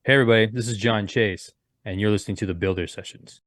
Hey everybody, this is Jon Chase, and you're listening to the Builder Sessions.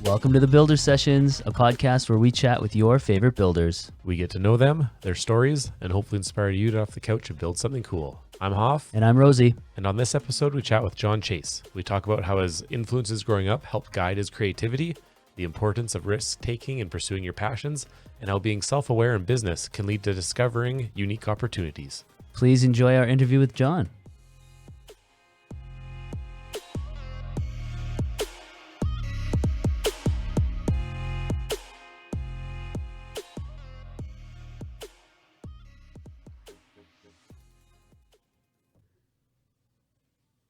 Welcome to the Builder Sessions, a podcast where we chat with your favorite builders. We get to know them, their stories, and hopefully inspire you to get off the couch and build something cool. I'm Hoff. And I'm Rosie. And on this episode, we chat with Jon Chase. We talk about how his influences growing up helped guide his creativity, the importance of risk-taking and pursuing your passions, and how being self-aware in business can lead to discovering unique opportunities. Please enjoy our interview with Jon.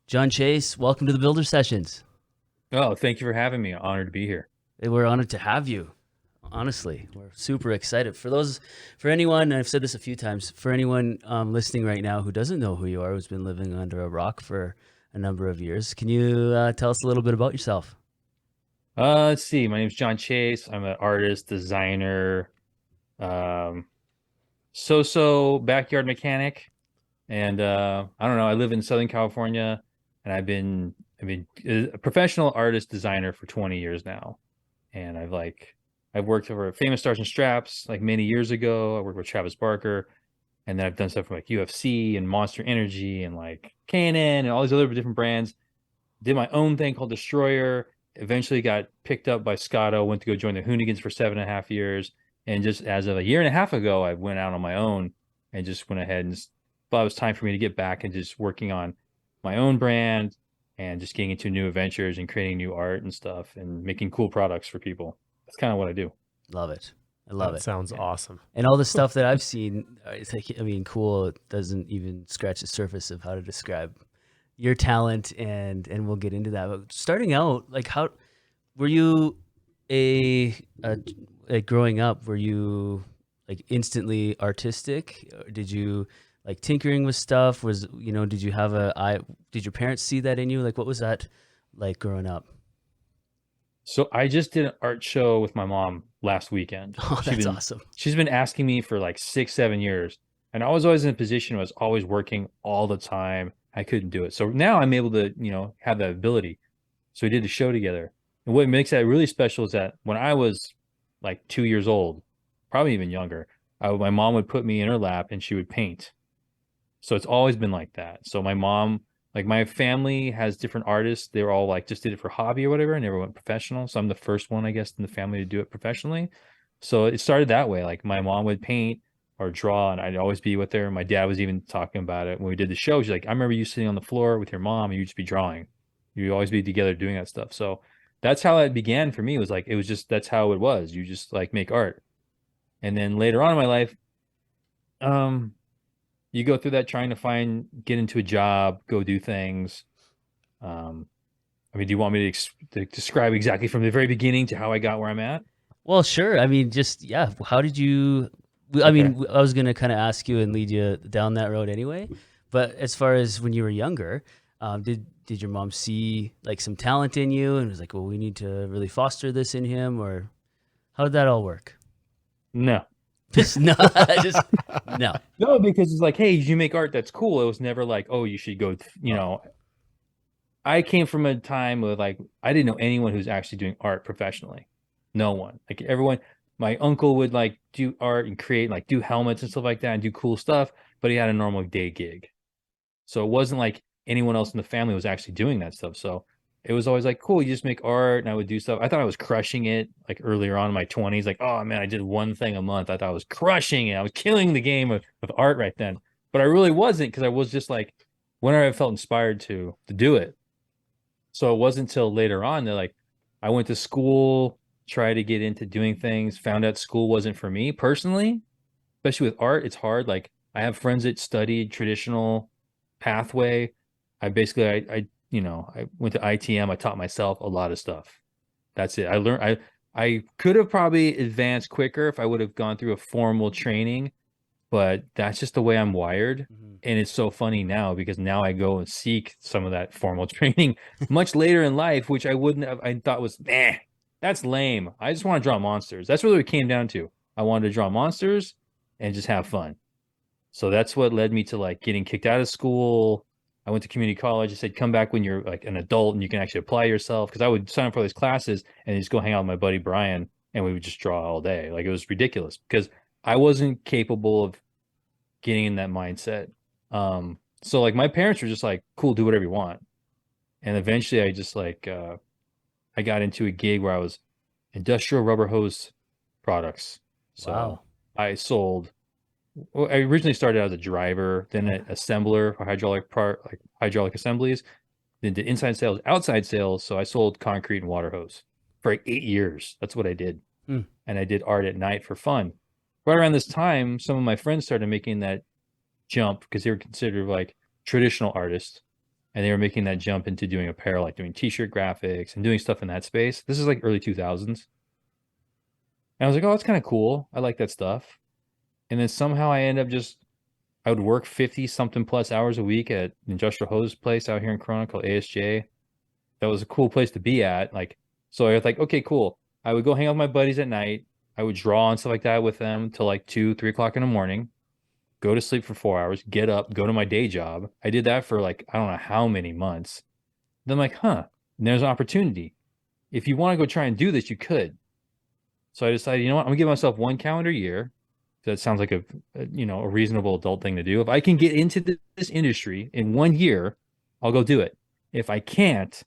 Jon Chase, welcome to the Builder Sessions. Oh, thank you for having me. Honored to be here. We're honored to have you. Honestly, we're super excited. For anyone, and I've said this a few times, for anyone listening right now who doesn't know who you are, who's been living under a rock for a number of years, can you tell us a little bit about yourself? Let's see. My name's Jon Chase. I'm an artist, designer, so backyard mechanic, and I don't know. I live in Southern California, and I've been a professional artist designer for 20 years now, and I've worked for Famous Stars and Straps like many years ago. I worked with Travis Barker, and then I've done stuff for like UFC and Monster Energy and like K&N and all these other different brands. Did my own thing called DSTROYR. Eventually got picked up by Scotto, went to go join the Hoonigans for 7.5 years. And just as of a year and a half ago, I went out on my own and just went ahead and just thought it was time for me to get back and just working on my own brand and just getting into new adventures and creating new art and stuff and making cool products for people. That's kind of what I do. Love it. I love it. Sounds awesome. And all the stuff that I've seen, it's like, cool. It doesn't even scratch the surface of how to describe your talent, and we'll get into that. But starting out, like, how were you growing up? Were you like instantly artistic? Or did you like tinkering with stuff? Did you have did your parents see that in you? Like, what was that like growing up? So I just did an art show with my mom last weekend. Oh, that's awesome. She's been asking me for like 6-7 years, and I was always in a position where I was always working all the time. I couldn't do it. So now I'm able to, have that ability. So we did a show together. And what makes that really special is that when I was like 2 years old, probably even younger, my mom would put me in her lap and she would paint. So it's always been like that. So my mom, like my family has different artists. They were all like just did it for hobby or whatever, and never went professional. So I'm the first one, I guess, in the family to do it professionally. So it started that way. Like my mom would paint or draw, and I'd always be with her. My dad was even talking about it when we did the show. She's like, I remember you sitting on the floor with your mom and you'd just be drawing. You'd always be together doing that stuff. So that's how it began for me. That's how it was. You just like make art. And then later on in my life, you go through that trying to get into a job, go do things. Do you want me to describe exactly from the very beginning to how I got where I'm at? Well, sure. How did you... I was going to kind of ask you and lead you down that road anyway. But as far as when you were younger, did your mom see like some talent in you and was like, well, we need to really foster this in him? Or how did that all work? No. No. No, because it's like, hey, you make art, that's cool. It was never like, oh, you should go, I came from a time where like, I didn't know anyone who's actually doing art professionally. No one. Like everyone... My uncle would like do art and create, like do helmets and stuff like that and do cool stuff, but he had a normal day gig. So it wasn't like anyone else in the family was actually doing that stuff. So it was always like, cool, you just make art, and I would do stuff. I thought I was crushing it like earlier on in my 20s. Like, oh man, I did one thing a month. I thought I was crushing it. I was killing the game of art right then. But I really wasn't, because I was just like, whenever I felt inspired to do it. So it wasn't until later on that like I went to school, try to get into doing things, found out school wasn't for me personally, especially with art. It's hard. Like I have friends that studied traditional pathway. I went to ITM. I taught myself a lot of stuff. That's it. I could have probably advanced quicker if I would have gone through a formal training, but that's just the way I'm wired. Mhm. And it's so funny now because now I go and seek some of that formal training much later in life, which I wouldn't have, I thought was, that's lame. I just want to draw monsters. That's really what it came down to. I wanted to draw monsters and just have fun. So that's what led me to like getting kicked out of school. I went to community college. I said, come back when you're like an adult and you can actually apply yourself. Because I would sign up for these classes and just go hang out with my buddy Brian and we would just draw all day. Like it was ridiculous because I wasn't capable of getting in that mindset. So like my parents were just like, cool, do whatever you want. And eventually I just like I got into a gig where I was industrial rubber hose products. So Wow. I sold, well, I originally started as a driver, then an assembler for hydraulic assemblies, then did inside sales, outside sales. So I sold concrete and water hose for like 8 years. That's what I did. Hmm. And I did art at night for fun. Right around this time, some of my friends started making that jump because they were considered like traditional artists. And they were making that jump into doing apparel, like doing t-shirt graphics and doing stuff in that space. This is like early 2000s. And I was like, oh, that's kind of cool. I like that stuff. And then somehow I end up just, I would work 50 something plus hours a week at an industrial hose place out here in Corona called ASJ. That was a cool place to be at. Like, so I was like, okay, cool. I would go hang out with my buddies at night. I would draw and stuff like that with them till like 2, 3 o'clock in the morning, go to sleep for 4 hours, get up, go to my day job. I did that for like, I don't know how many months. Then I'm like, and there's an opportunity. If you want to go try and do this, you could. So I decided, you know what? I'm gonna give myself 1 calendar year. That sounds like a reasonable adult thing to do. If I can get into this industry in 1 year, I'll go do it. If I can't,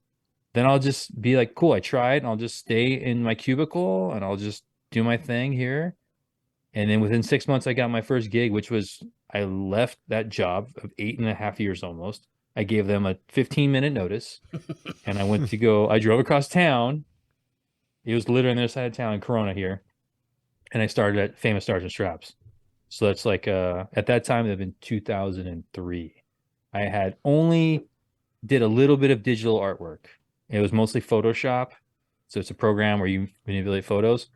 then I'll just be like, cool, I tried. And I'll just stay in my cubicle and I'll just do my thing here. And then within 6 months, I got my first gig, which was I left that job of 8.5 years almost. I gave them a 15-minute notice and I went to go, I drove across town. It was literally on the other side of town in Corona here. And I started at Famous Stars and Straps. So that's like at that time it had been 2003. I had only did a little bit of digital artwork. It was mostly Photoshop. So it's a program where you manipulate photos.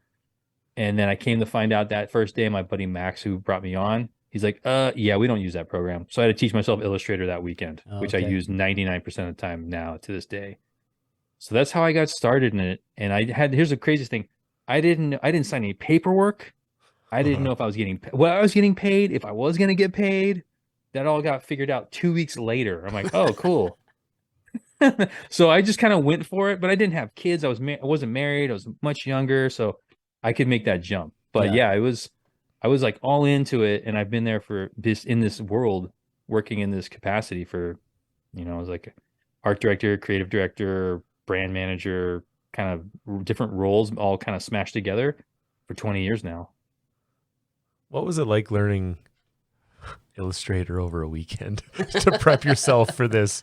And then I came to find out that first day, my buddy Max, who brought me on, he's like, yeah, we don't use that program. So I had to teach myself Illustrator that weekend, which I use 99% of the time now to this day. So that's how I got started in it. And here's the craziest thing. I didn't sign any paperwork. I didn't know if I was getting I was getting paid, if I was going to get paid. That all got figured out 2 weeks later. I'm like, oh, cool. So I just kind of went for it, but I didn't have kids. I wasn't married. I was much younger, so I could make that jump. But yeah, I was like all into it, and I've been there for in this world, working in this capacity for, I was like art director, creative director, brand manager, kind of different roles, all kind of smashed together for 20 years now. What was it like learning Illustrator over a weekend to prep yourself for this,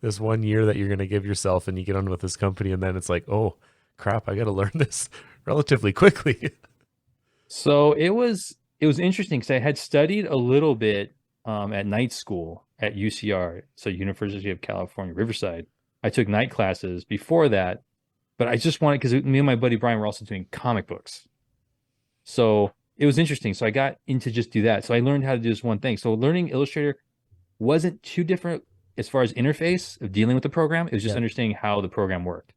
this 1 year that you're going to give yourself, and you get on with this company, and then it's like, oh crap, I got to learn this relatively quickly. So it was interesting because I had studied a little bit at night school at UCR, so University of California, Riverside. I took night classes before that, but I just wanted, because me and my buddy Brian were also doing comic books. So it was interesting. So I got into just do that. So I learned how to do this one thing. So learning Illustrator wasn't too different as far as interface of dealing with the program. It was just understanding how the program worked.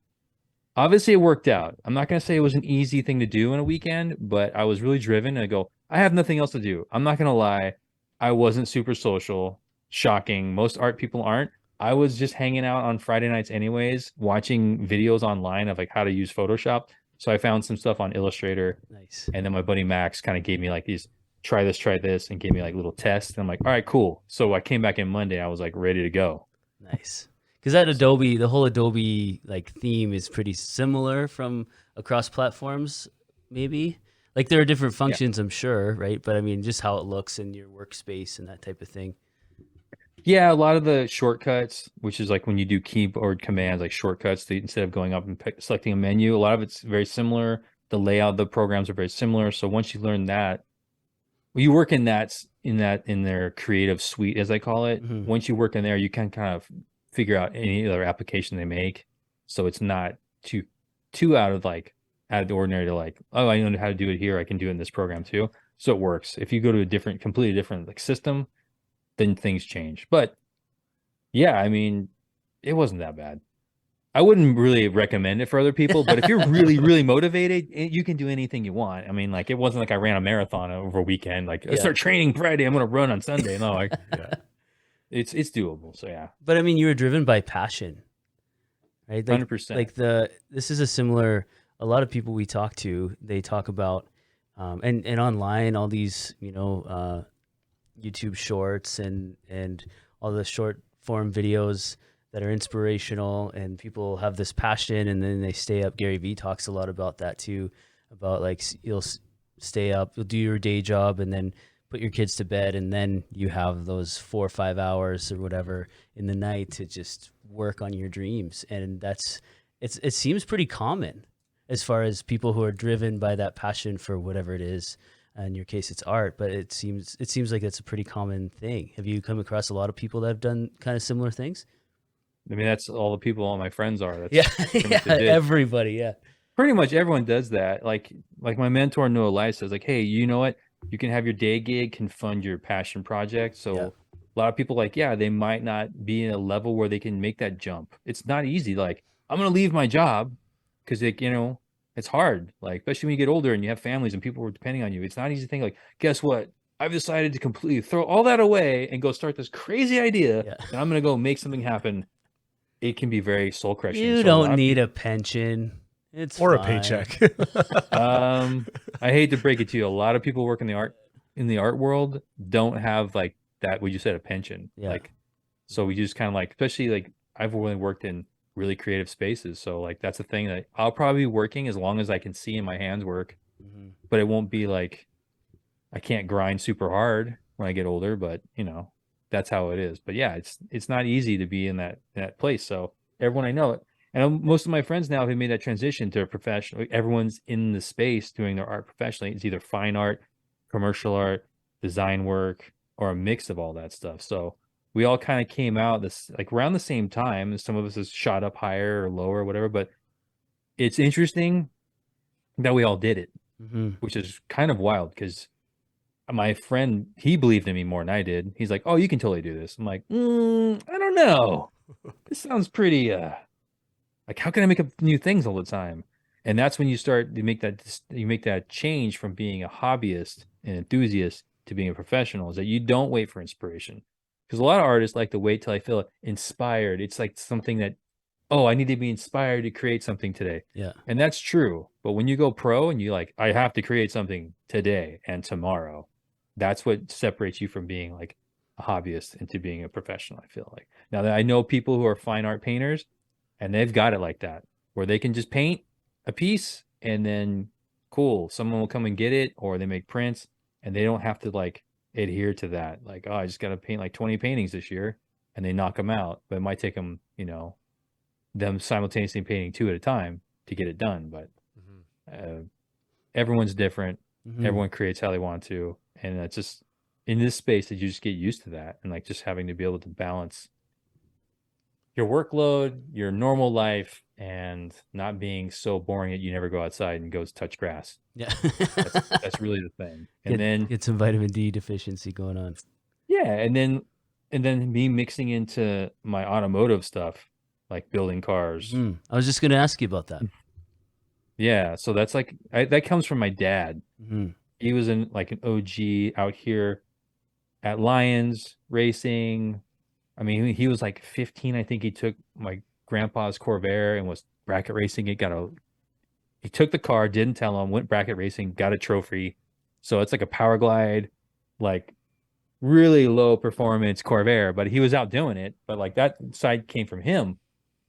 Obviously, it worked out. I'm not going to say it was an easy thing to do in a weekend, but I was really driven. And I go, I have nothing else to do. I'm not going to lie. I wasn't super social. Shocking. Most art people aren't. I was just hanging out on Friday nights anyways, watching videos online of like how to use Photoshop. So I found some stuff on Illustrator. Nice. And then my buddy Max kind of gave me like these, try this, and gave me like little tests. And I'm like, all right, cool. So I came back in Monday. I was like ready to go. Nice. Because that Adobe, the whole Adobe like theme is pretty similar from across platforms, maybe. Like there are different functions, I'm sure, right? But I mean, just how it looks in your workspace and that type of thing. Yeah, a lot of the shortcuts, which is like when you do keyboard commands, like shortcuts, instead of going up and selecting a menu, a lot of it's very similar. The layout of the programs are very similar. So once you learn that, you work in their creative suite, as I call it. Mm-hmm. Once you work in there, you can kind of figure out any other application they make. So it's not too out of the ordinary to like, oh, I know how to do it here. I can do it in this program too. So it works. If you go to a completely different like system, then things change. But yeah, I mean, it wasn't that bad. I wouldn't really recommend it for other people, but if you're really, really motivated, you can do anything you want. I mean, like it wasn't like I ran a marathon over a weekend. Like I start training Friday, I'm gonna run on Sunday. No, like it's doable. So yeah. But I mean, you were driven by passion, right? Like 100%. this is a similar. A lot of people we talk to, they talk about, and online, all these YouTube shorts and all the short form videos that are inspirational, and people have this passion and then they stay up. Gary Vee talks a lot about that too, about like you'll stay up, you'll do your day job and then put your kids to bed, and then you have those 4 or 5 hours or whatever in the night to just work on your dreams. And it seems pretty common as far as people who are driven by that passion for whatever it is. In your case, it's art, but it seems like it's a pretty common thing. Have you come across a lot of people that have done kind of similar things? I mean, that's all the people all my friends are. That's Yeah, everybody, yeah. Pretty much everyone does that. Like my mentor Noah Lai says, like, hey, you know what? You can have your day gig can fund your passion project. So a lot of people like, yeah, they might not be in a level where they can make that jump. It's not easy. Like, I'm gonna leave my job because it's hard. Like, especially when you get older and you have families and people are depending on you. It's not easy to think like, guess what? I've decided to completely throw all that away and go start this crazy idea, and I'm gonna go make something happen. It can be very soul crushing. You don't need a pension. It's or fine. a paycheck. I hate to break it to you. A lot of people work in the art world don't have like that, what you said, a pension. Yeah. Like, so we just kind of like, especially like I've only worked in really creative spaces. So like, that's the thing that I'll probably be working as long as I can see in my hands work, but it won't be like, I can't grind super hard when I get older, but that's how it is. But yeah, it's not easy to be in that place. So everyone I know, and most of my friends now have made that transition to a professional. Everyone's in the space doing their art professionally. It's either fine art, commercial art, design work, or a mix of all that stuff. So we all kind of came out this like around the same time. And some of us has shot up higher or lower or whatever. But it's interesting that we all did it, which is kind of wild because my friend, he believed in me more than I did. He's like, oh, you can totally do this. I'm like, I don't know. This sounds pretty, like, how can I make up new things all the time? And that's when you start to make that change from being a hobbyist and enthusiast to being a professional, is that you don't wait for inspiration. Because a lot of artists like to wait till I feel inspired. It's like something that, oh, I need to be inspired to create something today. Yeah. And that's true. But when you go pro and you like, I have to create something today and tomorrow, that's what separates you from being like a hobbyist into being a professional, I feel like. Now that I know people who are fine art painters and they've got it like that, where they can just paint a piece and then cool, someone will come and get it, or they make prints and they don't have to like adhere to that. Like, oh, I just got to paint like 20 paintings this year, and they knock them out. But it might take them, them simultaneously painting 2 at a time to get it done. But everyone's different. Everyone creates how they want to. And it's just in this space that you just get used to that, and like just having to be able to balance your workload, your normal life, and not being so boring that you never go outside and go touch grass. Yeah. That's really the thing. And then get some vitamin D deficiency going on. Yeah. And then me mixing into my automotive stuff, like building cars. I was just going to ask you about that. Yeah. So that's like, that comes from my dad. He was in like an OG out here at Lions racing. I mean, he was like 15. I think he took my grandpa's Corvair and was bracket racing it. He took the car, didn't tell him, went bracket racing, got a trophy. So it's like a Power Glide, like really low performance Corvair, but he was out doing it. But like that side came from him.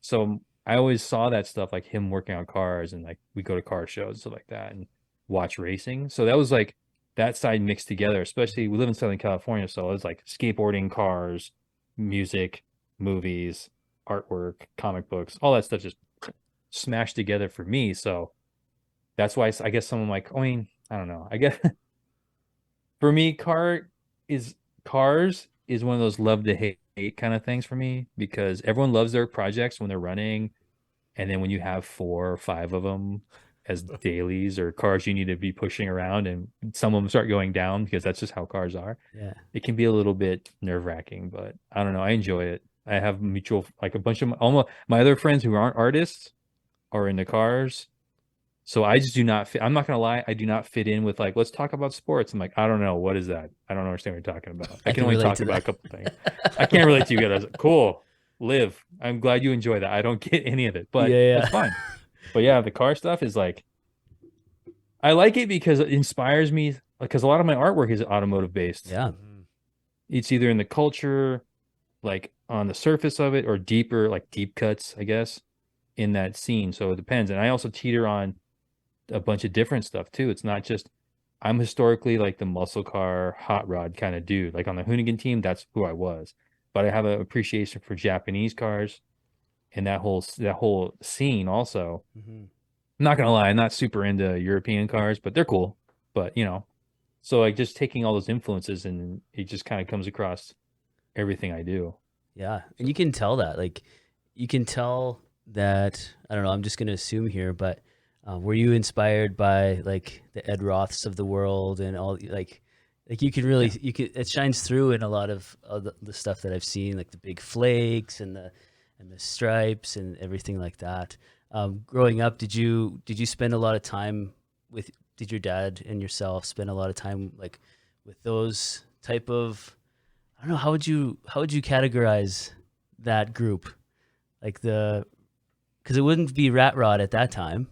So I always saw that stuff, like him working on cars, and like we go to car shows and stuff like that and watch racing. So that was like that side mixed together, especially we live in Southern California. So it was like skateboarding, cars, music, movies, artwork, comic books, all that stuff just smashed together for me. So that's why I guess someone like, I mean, I don't know. I guess for me, cars is one of those love to hate kind of things for me, because everyone loves their projects when they're running. And then when you have 4 or 5 of them as dailies or cars you need to be pushing around, and some of them start going down because that's just how cars are. Yeah. It can be a little bit nerve-wracking, but I don't know. I enjoy it. I have mutual, like a bunch of almost my other friends who aren't artists are into cars. So I just do not fit. I'm not gonna lie, I do not fit in with like, let's talk about sports. I'm like, I don't know, what is that? I don't understand what you're talking about. I can only relate talk to about a that. couple things. I can't relate to you guys. Cool, live. I'm glad you enjoy that. I don't get any of it, but Yeah, that's fine. But yeah, the car stuff is like, I like it because it inspires me. Because a lot of my artwork is automotive based. yeah. It's either in the culture, like on the surface of it, or deeper, like deep cuts, I guess, in that scene. So it depends. And I also teeter on a bunch of different stuff too. It's not just I'm historically like the muscle car, hot rod kind of dude. Like on the Hoonigan team, that's who I was. But I have an appreciation for Japanese cars and that whole scene also. Mm-hmm. I'm not gonna lie, I'm not super into European cars, but they're cool. But so like just taking all those influences and it just kind of comes across everything I do. Yeah, and you can tell that. Like, you can tell that. I don't know. I'm just gonna assume here, but were you inspired by like the Ed Roths of the world and all like you can really it shines through in a lot of the stuff that I've seen, like the big flakes and the stripes and everything like that. Growing up, did you spend a lot of time with? Did your dad and yourself spend a lot of time like with those type of? I don't know, how would you categorize that group? Like because it wouldn't be Rat Rod at that time.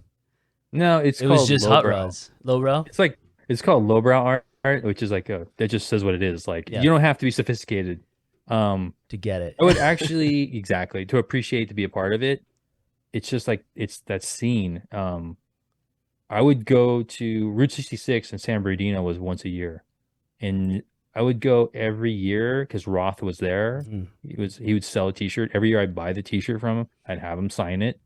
No, it's It was called just Hot lowbrow. Rods. Lowbrow? It's called lowbrow art, which is like that just says what it is. Like Yeah. you don't have to be sophisticated. To get it. I would actually exactly to appreciate to be a part of it. It's just like it's that scene. I would go to Route 66 in San Bernardino was once a year, and I would go every year because Roth was there. Mhm. He would sell a T-shirt every year. I'd buy the T-shirt from him. I'd have him sign it,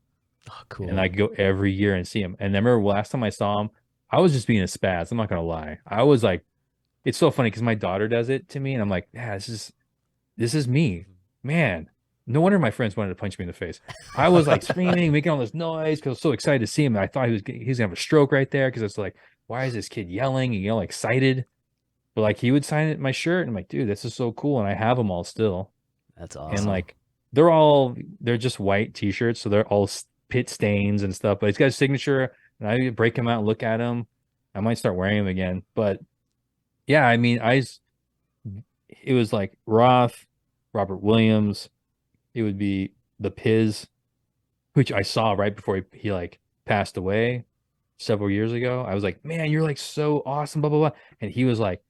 Oh, cool. and I'd go every year and see him. And I remember last time I saw him, I was just being a spaz. I'm not gonna lie. I was like, it's so funny because my daughter does it to me, and I'm like, yeah, this is me, man. No wonder my friends wanted to punch me in the face. I was like screaming, making all this noise because I was so excited to see him. And I thought he was gonna have a stroke right there because it's like, why is this kid yelling and excited? But like he would sign it my shirt, and I'm like, dude, this is so cool, and I have them all still. That's And awesome. like they're just white T-shirts, so they're all pit stains and stuff. But he's got a signature, and I break them out and look at them. I might start wearing them again, but yeah, I mean, it was like Roth, Robert Williams. It would be the Piz, which I saw right before he like passed away several years ago. I was like, man, you're like so awesome, blah blah blah. And he was like,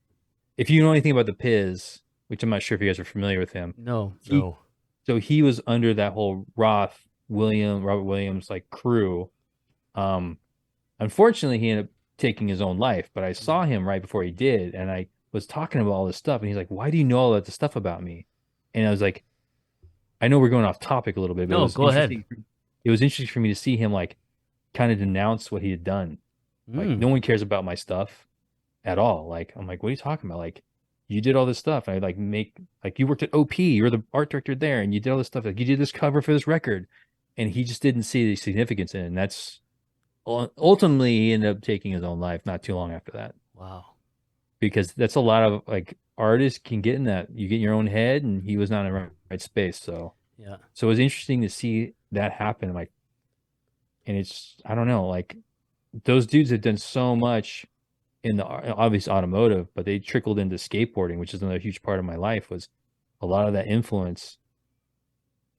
if you know anything about the Piz, which I'm not sure if you guys are familiar with him, No. No. so he was under that whole Robert Williams like crew. Um, Unfortunately, he ended up taking his own life, but I saw him right before he did, and I was talking about all this stuff, and he's like, "Why do you know all that stuff about me?" And I was like, "I know we're going off topic a little bit, but it No, was go ahead. interesting. It was interesting for me to see him like kind of denounce what he had done. Like, no one cares about my stuff at all. Like, I'm like, what are you talking about? Like, you did all this stuff. I like you worked at OP, you were the art director there, and you did all this stuff. Like, you did this cover for this record, and he just didn't see the significance in it. And that's ultimately he ended up taking his own life not too long after that, Wow. because that's a lot of like artists can get in that. You get in your own head, and he was not in the right space. So Yeah. it was interesting to see that happen. Like, and it's I don't know, like those dudes have done so much in the obvious automotive, but they trickled into skateboarding, which is another huge part of my life. Was a lot of that influence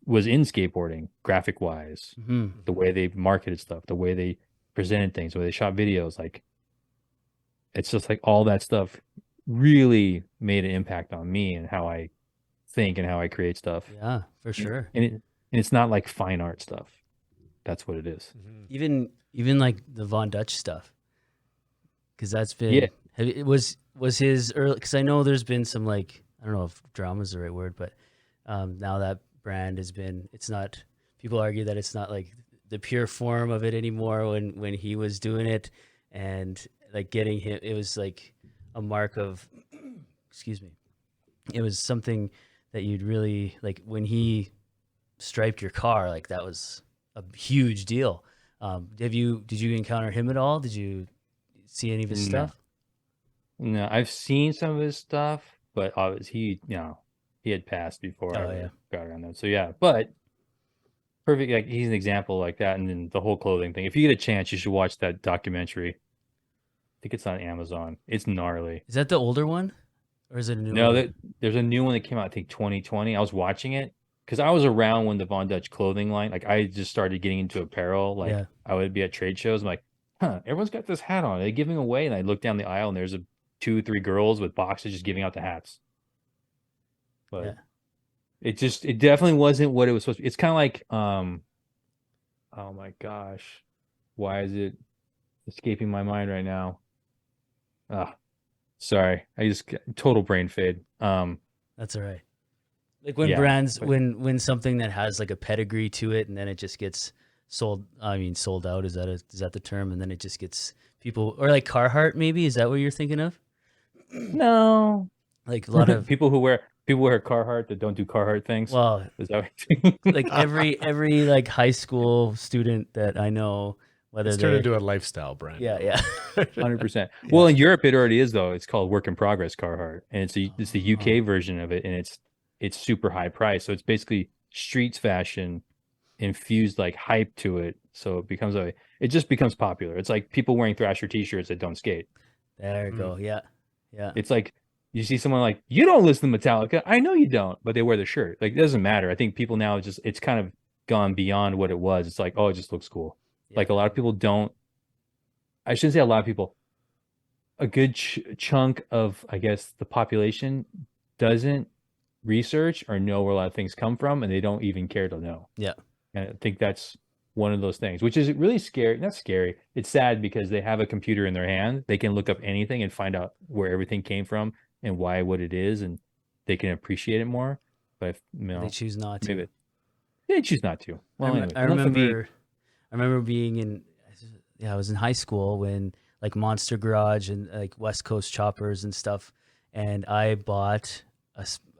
was in skateboarding, graphic wise, Mm-hmm. the way they marketed stuff, the way they presented things, the way they shot videos. Like, it's just like all that stuff really made an impact on me and how I think and how I create stuff. Yeah, for sure. And it's not like fine art stuff. That's what it is. Even like the Von Dutch stuff, because that's been Yeah. it was his early. Because I know there's been some like, I don't know if drama is the right word, but now that brand has been, it's not. People argue that it's not like the pure form of it anymore when he was doing it, and like getting him, it was like a mark of, excuse me, it was something that you'd really like when he striped your car, like that was a huge deal. Did you encounter him at all? Did you see any of his No. stuff? No, I've seen some of his stuff, but he, he had passed before I Oh, ever yeah. got around that. So yeah, but perfect. Like he's an example like that, and then the whole clothing thing. If you get a chance, you should watch that documentary. I think it's on Amazon. It's gnarly. Is that the older one, or is it a new No, one? there's a new one that came out, I think 2020. I was watching it because I was around when the Von Dutch clothing line, like I just started getting into apparel. Like Yeah. I would be at trade shows. I'm like, everyone's got this hat on. Are they giving away? And I look down the aisle and there's 2 or 3 girls with boxes just giving out the hats. But Yeah. it definitely wasn't what it was supposed to be. It's kind of like, oh my gosh, why is it escaping my mind right now? Ah, sorry. I just total brain fade. That's all right. Like when Yeah, brands, but- when something that has like a pedigree to it, and then it just gets sold. I mean, sold out. Is that the term? And then it just gets people, or like Carhartt, maybe. Is that what you're thinking of? No, Like a lot of people wear Carhartt that don't do Carhartt things. well, Is that what like every like high school student that I know, whether It's they turned into a lifestyle brand. yeah 100%. Well, in Europe it already is though. It's called Work in Progress Carhartt, and it's the UK version of it, and it's super high price. So it's basically streets fashion infused like hype to it. So it just becomes popular. It's like people wearing Thrasher t-shirts that don't skate. there you go yeah. It's like you see someone like, you don't listen to Metallica. I know you don't, but they wear the shirt. Like it doesn't matter. I think people now it's kind of gone beyond what it was. It's like, oh, it just looks cool. Yeah. Like a lot of people don't. I shouldn't say a lot of people. A good chunk of, I guess, the population doesn't research or know where a lot of things come from, and they don't even care to know. Yeah. And I think that's one of those things, which is really scary. Not scary. It's sad because they have a computer in their hand. They can look up anything and find out where everything came from and why what it is, and they can appreciate it more. But if, They choose not to. maybe they choose not to. Well, anyway, I remember being in, I was in high school when like Monster Garage and like West Coast Choppers and stuff, and I bought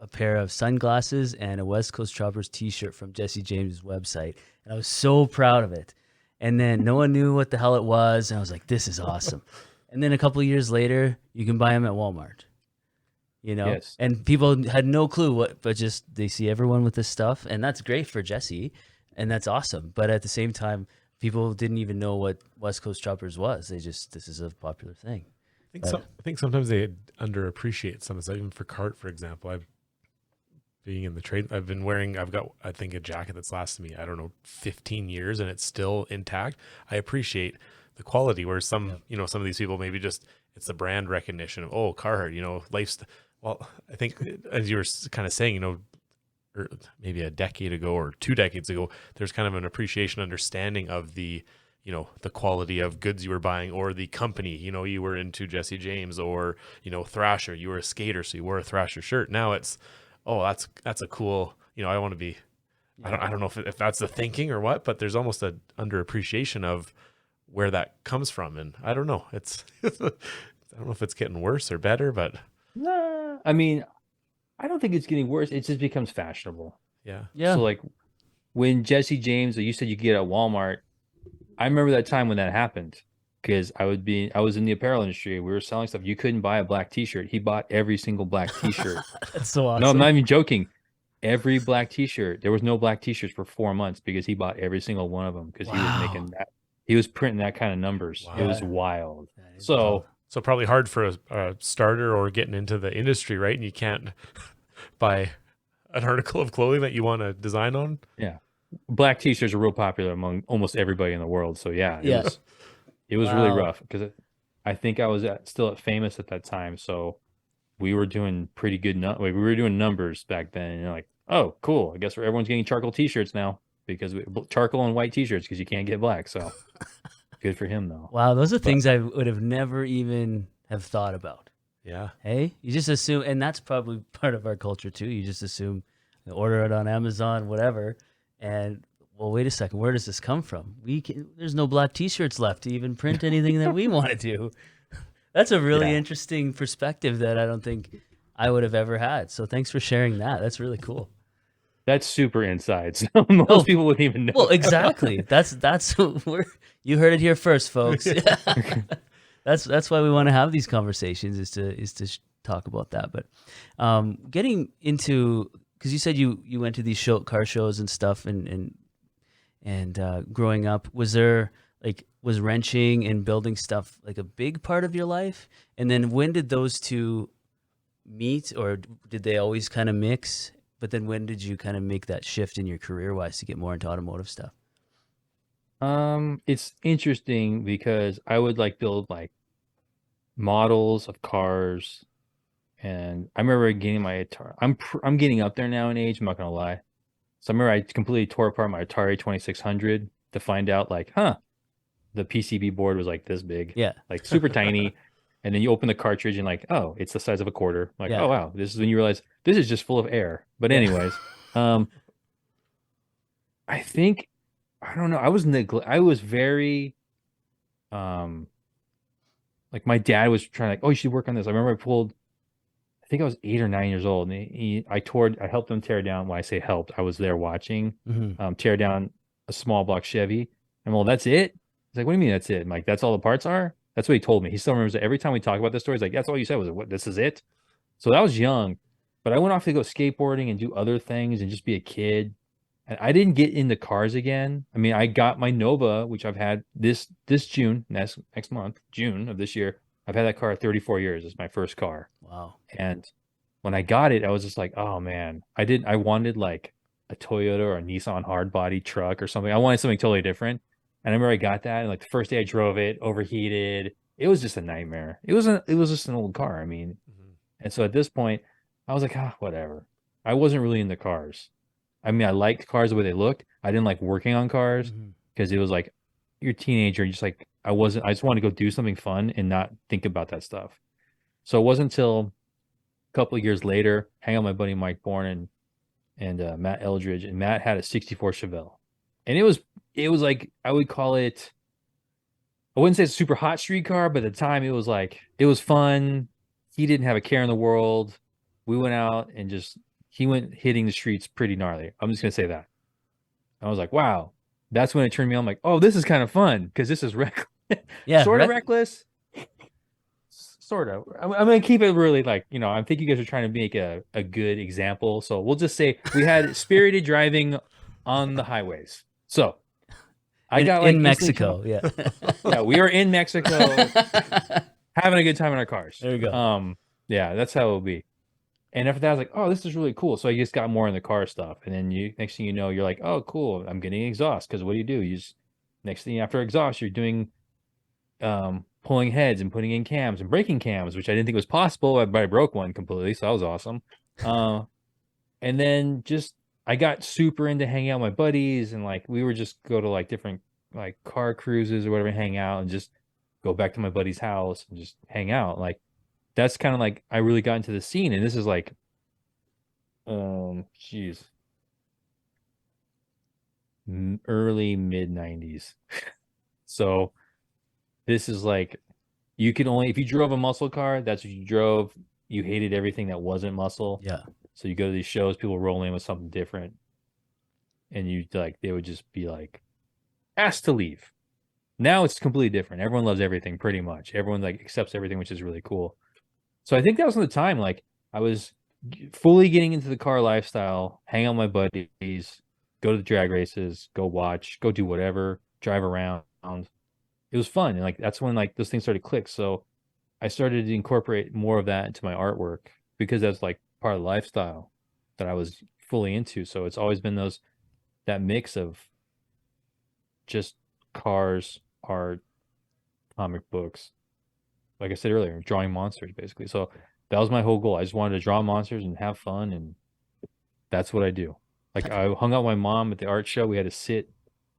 a pair of sunglasses and a West Coast Choppers t-shirt from Jesse James' website, and I was so proud of it. And then no one knew what the hell it was, and I was like, this is awesome. And then a couple of years later, you can buy them at Walmart. Yes. And people had no clue but just they see everyone with this stuff, and that's great for Jesse, and that's awesome. But at the same time, people didn't even know what West Coast Choppers was. This is a popular thing. I think sometimes they underappreciate some of stuff. Even for Cart, for example, being in the trade, I've got, I think, a jacket that's lasted me, I don't know, 15 years and it's still intact. I appreciate the quality, where some of these people maybe just, it's the brand recognition of, oh, Carhartt, lifestyle. Well, I think as you were kind of saying, or maybe a decade ago or 2 decades ago, there's kind of an appreciation, understanding of the quality of goods you were buying, or the company. You were into Jesse James, or Thrasher. You were a skater, so you wore a Thrasher shirt. Now it's, oh, that's a cool. I want to be. I don't know if that's the thinking or what, but there's almost an underappreciation of where that comes from, and I don't know. It's I don't know if it's getting worse or better, but Nah, I mean, I don't think it's getting worse. It just becomes fashionable. yeah. So like when Jesse James, you said you could get at Walmart, I remember that time when that happened, because I was in the apparel industry. We were selling stuff. You couldn't buy a black t-shirt. He bought every single black t-shirt. That's so awesome. No, I'm not even joking. Every black t-shirt. There was no black t-shirts for 4 months because he bought every single one of them, because he was making that. He was printing that kind of numbers. It was wild. So probably hard for a starter or getting into the industry, right? And you can't buy an article of clothing that you want to design on. yeah, black t-shirts are real popular among almost everybody in the world. So it was really rough, because I think I was still at Famous at that time. So we were doing pretty good. We were doing numbers back then. And you're like, oh, cool. I guess everyone's getting charcoal t-shirts now, because charcoal and white t-shirts, because you can't get black. So good for him though. Wow, those are things I would have never even have thought about. Yeah. Hey, you just assume, and that's probably part of our culture too. You just assume, order it on Amazon, whatever, and well, wait a second, where does this come from? There's no black t-shirts left to even print anything that we want to do. That's a really interesting perspective that I don't think I would have ever had. So thanks for sharing that. That's really cool. That's super inside. So most Oh, people wouldn't even know well, that. exactly. That's where you heard it here first, folks. That's why we want to have these conversations is to talk about that. But getting into, because you said you went to these car shows and stuff, and growing up, was wrenching and building stuff like a big part of your life? And then when did those two meet, or did they always kind of mix? But then when did you kind of make that shift in your career wise to get more into automotive stuff? It's interesting because I would like build like models of cars, and I remember getting my Atari. I'm getting up there now in age. I'm not gonna lie. So I remember I completely tore apart my Atari 2600 to find out like, the PCB board was like this big, Yeah. like super tiny. And then you open the cartridge and like, oh, it's the size of a quarter. Like, Yeah. oh wow, this is when you realize this is just full of air. But Yeah. anyways, I think I don't know. I was very um like my dad was trying like, oh, you should work on this. I remember I think I was 8 or 9 years old, and I helped him tear down. When I say helped, I was there watching, Hmm. tear down a small block Chevy. And well, that's it. He's like, what do you mean that's it? I'm like, that's all the parts are? That's what he told me. He still remembers it. Every time we talk about this story, he's like, that's all you said was, what, this is it? So I was young, but I went off to go skateboarding and do other things and just be a kid. And I didn't get into cars again. I mean, I got my Nova, which I've had this June, next month, June of this year. I've had that car 34 years. It's my first car. Wow. And when I got it, I was just like, oh man, I wanted like a Toyota or a Nissan hard body truck or something. I wanted something totally different. And I remember I got that, and like the first day I drove it, overheated. It was just a nightmare. It was just an old car. I mean, Mhm. and so at this point, I was like, whatever. I wasn't really into cars. I mean, I liked cars the way they looked. I didn't like working on cars Hmm. because it was like you're a teenager, and just like I just wanted to go do something fun and not think about that stuff. So it wasn't until a couple of years later, hang out with my buddy Mike Bourne and Matt Eldridge, and Matt had a '64 Chevelle, and it was like I would call it. I wouldn't say it's a super hot street car, but at the time it was like it was fun. He didn't have a care in the world. We went out and just he went hitting the streets pretty gnarly. I'm just gonna say that. I was like, wow. That's when it turned me on. I'm like, oh, this is kind of fun because this is reckless, Yeah. sort of reckless, sort of. I'm gonna keep it really like, I think you guys are trying to make a good example. So we'll just say we had spirited driving on the highways. So I got like In instantly Mexico. Yeah. yeah, we were in Mexico having a good time in our cars. There you go. Yeah, that's how it will be. And after that, I was like, oh, this is really cool. So I just got more in the car stuff. And then next thing you know, you're like, oh, cool. I'm getting exhaust. Because what do? Next thing after exhaust, you're doing pulling heads and putting in cams and breaking cams, which I didn't think was possible, but I broke one completely. So that was awesome. And then just, I got super into hanging out with my buddies, and like, we would just go to like different like car cruises or whatever, hang out and just go back to my buddy's house and just hang out. Like, that's kind of like I really got into the scene, and this is like geez, early mid 90s. So this is like, you could only, if you drove a muscle car, that's what you drove. You hated everything that wasn't muscle. Yeah. So you go to these shows, people roll in with something different, and they would just be like asked to leave. Now it's completely different. Everyone loves everything pretty much. Everyone like accepts everything, which is really cool. So I think that was the time like I was fully getting into the car lifestyle, hang out with my buddies, go to the drag races, go watch, go do whatever, drive around. It was fun, and like that's when like those things started to click. So I started to incorporate more of that into my artwork because that's like part of the lifestyle that I was fully into. So it's always been that mix of just cars, art, comic books. Like I said earlier, drawing monsters basically. So that was my whole goal. I just wanted to draw monsters and have fun, and that's what I do. Like I hung out with my mom at the art show. We had to sit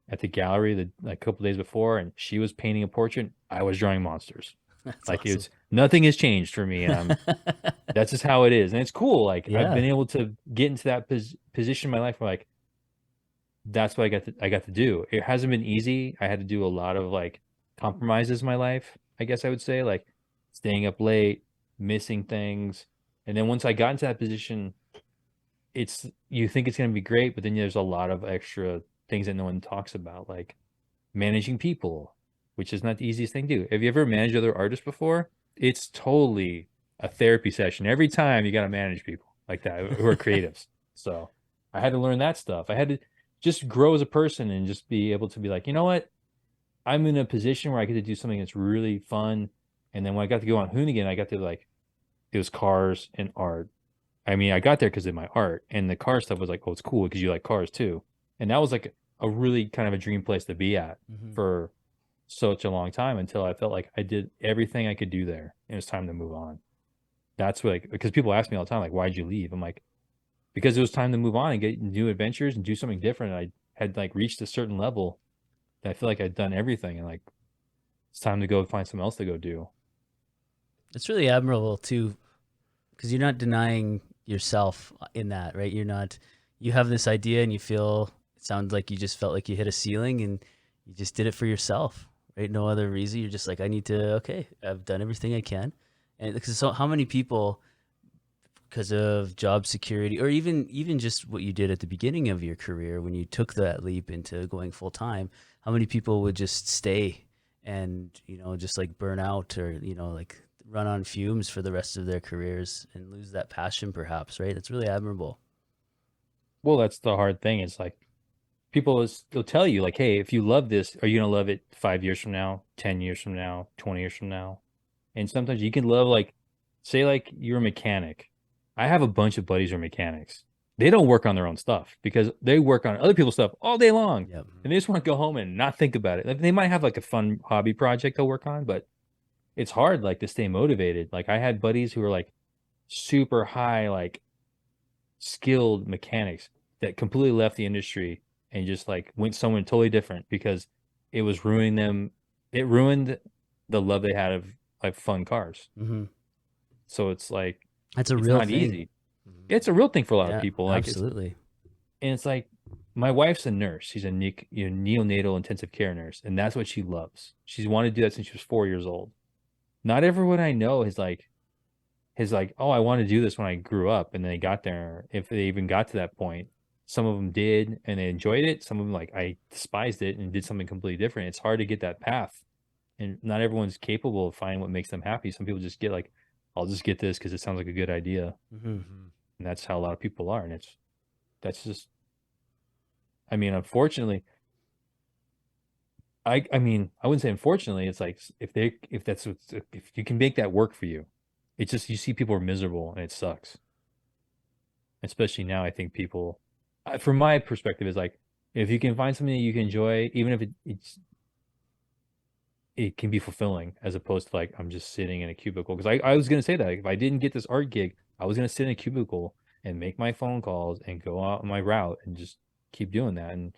at the gallery like a couple days before, and she was painting a portrait. I was drawing monsters. That's Like awesome. nothing has changed for me. That's just how it is, and it's cool. Like I've been Yeah. able to get into that position in my life where like that's what I got to do. It hasn't been easy. I had to do a lot of like compromises in my life, I guess I would say, like staying up late, missing things. And then once I got into that position, you think it's going to be great, but then there's a lot of extra things that no one talks about, like managing people, which is not the easiest thing to do. Have you ever managed other artists before? It's totally a therapy session. Every time you got to manage people like that who are creatives. So I had to learn that stuff. I had to just grow as a person and just be able to be like, you know what? I'm in a position where I get to do something that's really fun. And then when I got to go on Hoonigan, I got to like, it was cars and art. I mean, I got there because of my art, and the car stuff was like, oh, it's cool because you like cars too. And that was like a really kind of a dream place to be at for such a long time, until I felt like I did everything I could do there and it was time to move on. That's what, like, because people ask me all the time, like, why'd you leave? I'm like, because it was time to move on and get new adventures and do something different. I had like reached a certain level that I feel like I'd done everything, and like it's time to go find something else to go do. It's really admirable too, because you're not denying yourself in that, right? You have this idea and you feel, it sounds like you just felt like you hit a ceiling and you just did it for yourself, right? No other reason. You're just like, okay, I've done everything I can. And because so how many people, because of job security, or even just what you did at the beginning of your career when you took that leap into going full time, how many people would just stay and just like burn out, or like run on fumes for the rest of their careers and lose that passion, perhaps, right? That's really admirable. Well, that's the hard thing. It's like they'll tell you like, hey, if you love this, are you gonna love it 5 years from now, 10 years from now, 20 years from now? And sometimes you can love, like, say like you're a mechanic. I have a bunch of buddies who are mechanics. They don't work on their own stuff because they work on other people's stuff all day long. Yep. And they just want to go home and not think about it. Like, they might have like a fun hobby project they'll work on, but it's hard like to stay motivated. Like, I had buddies who were like super high, like skilled mechanics that completely left the industry and just like went somewhere totally different because it was ruining them. It ruined the love they had of like fun cars. So it's like, That's a it's real not thing. easy. It's a real thing for a lot of people. Like, absolutely. and it's like, my wife's a nurse. She's a neonatal intensive care nurse, and that's what she loves. She's wanted to do that since she was 4 years old. Not everyone I know is like, oh, I want to do this when I grew up, and then they got there. If they even got to that point, some of them did and they enjoyed it. Some of them, like, I despised it and did something completely different. It's hard to get that path, and not everyone's capable of finding what makes them happy. Some people just get like, I'll just get this because it sounds like a good idea, and that's how a lot of people are. And that's just, I mean, unfortunately, I mean, I wouldn't say unfortunately. It's like, if you can make that work for you, it's just, you see people are miserable and it sucks. Especially now, I think people, from my perspective, is like, if you can find something that you can enjoy, even if it can be fulfilling, as opposed to like, I'm just sitting in a cubicle. Because I was gonna say that, like, if I didn't get this art gig, I was gonna sit in a cubicle and make my phone calls and go out on my route and just keep doing that. And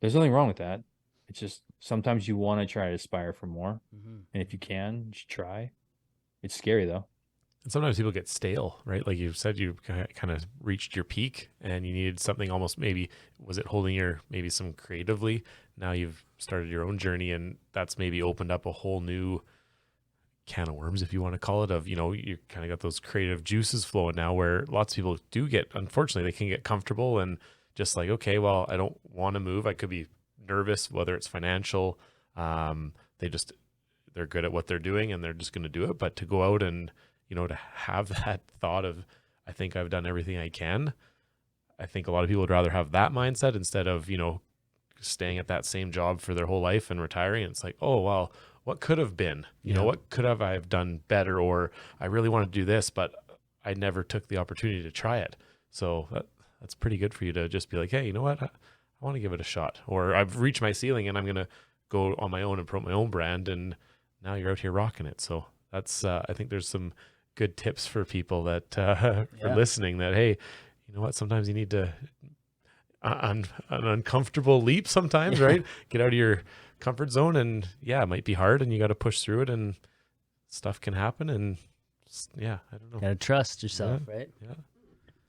there's nothing wrong with that. It's just sometimes you want to try to aspire for more, and if you can, just try. It's scary though. And sometimes people get stale, right? Like you said, you kind of reached your peak and you needed something almost, maybe, was it holding your, maybe some creatively? Now you've started your own journey, and that's maybe opened up a whole new can of worms, if you want to call it, of, you kind of got those creative juices flowing now, where lots of people do get, unfortunately, they can get comfortable and just like, okay, well, I don't want to move. I could be nervous, whether it's financial. They're good at what they're doing and they're just going to do it. But to go out and, to have that thought of, I think I've done everything I can. I think a lot of people would rather have that mindset instead of, staying at that same job for their whole life and retiring. And it's like, oh, well, what could have been, what could have I have done better? Or I really want to do this, but I never took the opportunity to try it. So that's pretty good for you to just be like, hey, you know what? I want to give it a shot, or I've reached my ceiling and I'm going to go on my own and promote my own brand. And now you're out here rocking it. So that's, I think there's some good tips for people that are listening, that, hey, you know what? Sometimes you need to, an uncomfortable leap sometimes, right? Get out of your comfort zone, and it might be hard and you got to push through it, and stuff can happen. And I don't know. Got to trust yourself, right?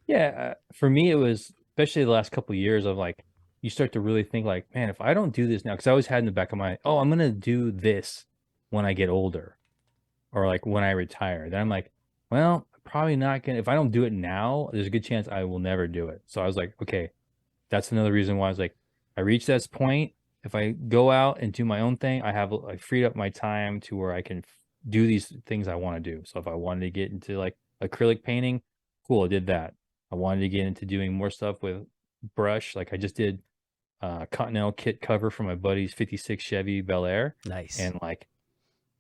Yeah. For me, it was, especially the last couple of years of like, you start to really think like, man, if I don't do this now, because I always had in the back of my, oh, I'm going to do this when I get older, or like when I retire. Then I'm like, well, probably not gonna. If I don't do it now, there's a good chance I will never do it. So I was like, okay, that's another reason why I was like, I reached this point. If I go out and do my own thing, I freed up my time to where I can do these things I want to do. So if I wanted to get into like acrylic painting, cool, I did that. I wanted to get into doing more stuff with brush, like I just did Continental kit cover for my buddy's 56 Chevy Bel Air. Nice. And like,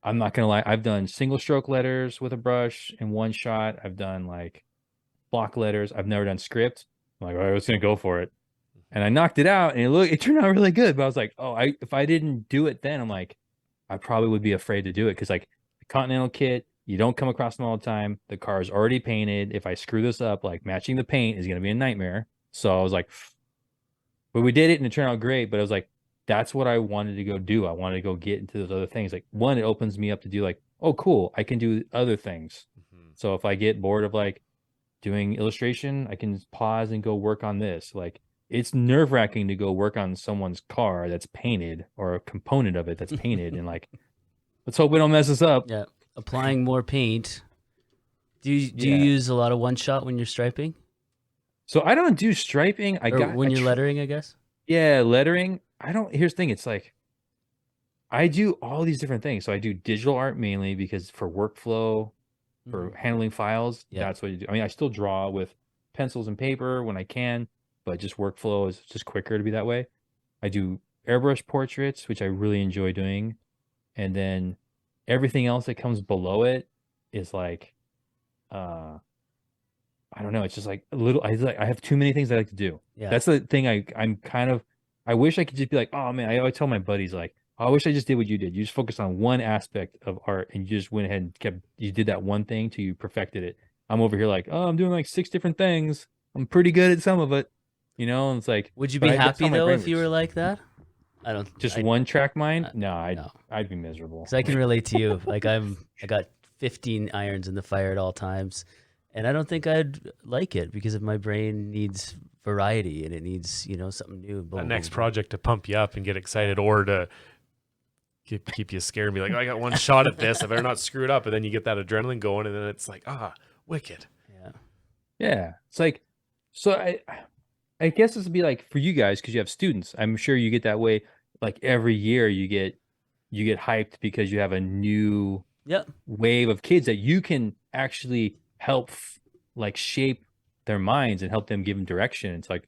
I'm not gonna lie, I've done single stroke letters with a brush in one shot. I've done like block letters. I've never done script. I'm like, all right, I was gonna go for it. And I knocked it out, and it turned out really good. But I was like, oh, if I didn't do it then, I'm like, I probably would be afraid to do it because like the Continental kit, you don't come across them all the time. The car is already painted. If I screw this up, like matching the paint is gonna be a nightmare. So I was like, but we did it and it turned out great. But I was like, that's what I wanted to go do. I wanted to go get into those other things. Like one, it opens me up to do like, oh, cool, I can do other things. So if I get bored of like doing illustration, I can pause and go work on this. Like it's nerve-wracking to go work on someone's car that's painted or a component of it that's painted and like, let's hope we don't mess this up. Yeah, applying more paint. Do you use a lot of one shot when you're striping? So I don't do striping. When you're lettering, I guess. Yeah, lettering. I don't. Here's the thing. It's like I do all these different things. So I do digital art mainly because for workflow, for handling files, that's what you do. I mean, I still draw with pencils and paper when I can, but just workflow is just quicker to be that way. I do airbrush portraits, which I really enjoy doing, and then everything else that comes below it is like, I don't know. It's just like a little. I have too many things I like to do. Yeah, that's the thing. I'm kind of. I wish I could just be like, oh man. I always tell my buddies like, I wish I just did what you did. You just focused on one aspect of art, and you just went ahead and you did that one thing till you perfected it. I'm over here like, oh, I'm doing like 6 different things. I'm pretty good at some of it, you know. And it's like, would you be happy though if you were like that? I don't. Just one track mind? No, I'd be miserable. Because I can relate to you. Like I got 15 irons in the fire at all times, and I don't think I'd like it because my brain needs variety and it needs something new. Boom, a next project to pump you up and get excited, or to keep you scared and be like, oh, I got one shot at this, I better not screw it up. And then you get that adrenaline going, and then it's like, wicked. Yeah. It's like, so I guess this would be like for you guys because you have students. I'm sure you get that way. Like every year you get hyped because you have a new wave of kids that you can actually help like shape their minds and help them give them direction. It's like,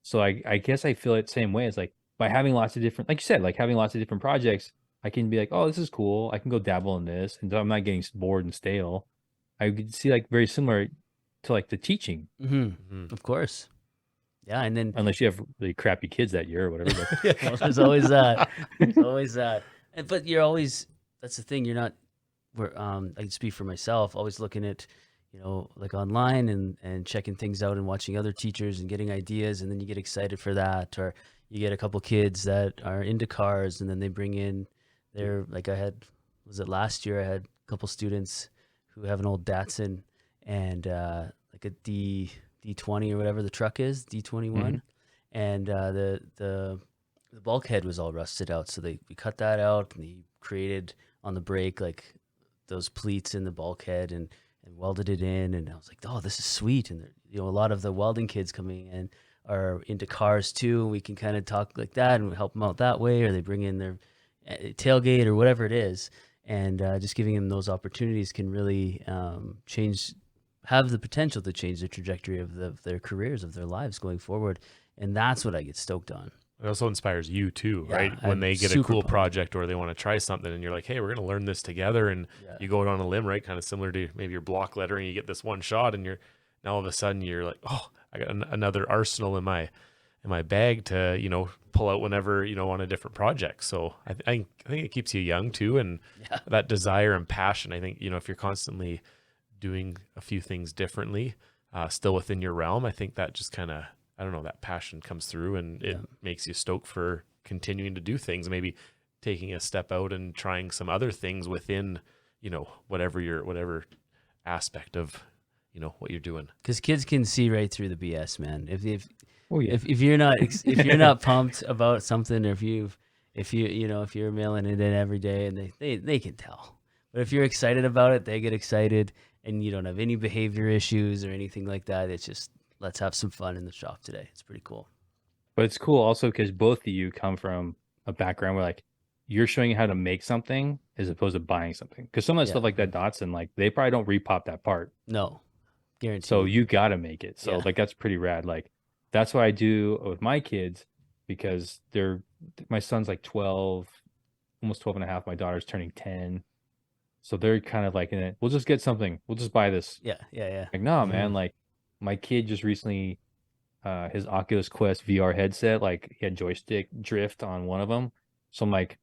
so I guess I feel it the same way. It's like by having lots of different, like you said, like having lots of different projects, I can be like, oh, this is cool. I can go dabble in this, and I'm not getting bored and stale. I could see like very similar to like the teaching. Of course. Yeah, and then unless you have really crappy kids that year or whatever. But... well, there's always that. There's always that. But you're always, that's the thing. You're not. I can speak for myself. Always looking at, like online and checking things out and watching other teachers and getting ideas, and then you get excited for that, or you get a couple kids that are into cars, and then they bring in their, like was it last year? I had a couple students who have an old Datsun and like a D20 or whatever the truck is, D21, and the bulkhead was all rusted out, so we cut that out, and he created on the brake like those pleats in the bulkhead and welded it in, and I was like, oh, this is sweet. And a lot of the welding kids coming in are into cars too, and we can kind of talk like that and help them out that way, or they bring in their tailgate or whatever it is, and just giving them those opportunities can really have the potential to change the trajectory of their careers, of their lives going forward. And that's what I get stoked on. It also inspires you too, right? When they get a cool project or they want to try something, and you're like, hey, we're going to learn this together, and you go out on a limb, right? Kind of similar to maybe your block lettering, you get this one shot, and now all of a sudden you're like, oh, I got another arsenal in my bag to, pull out whenever, on a different project. So I think it keeps you young too. And that desire and passion, I think, if you're constantly doing a few things differently, still within your realm, I think that just kind of, I don't know, that passion comes through, and it makes you stoked for continuing to do things, maybe taking a step out and trying some other things within, whatever aspect of, what you're doing. Because kids can see right through the BS, man. If you're not pumped about something, or if you're mailing it in every day, and they can tell. But if you're excited about it, they get excited, and you don't have any behavior issues or anything like that. It's just, let's have some fun in the shop today. It's pretty cool. But it's cool also because both of you come from a background where like you're showing how to make something as opposed to buying something. Because some of that Yeah. stuff like that Datsun, like they probably don't repop that part. No, guaranteed. So you got to make it. So Yeah. like that's pretty rad. Like that's what I do with my kids because my son's like 12, almost 12 and a half. My daughter's turning 10. So they're kind of like in it. We'll just get something. We'll just buy this. Yeah. Like, no, man. Like my kid just recently, his Oculus Quest VR headset, like he had joystick drift on one of them. So I'm like,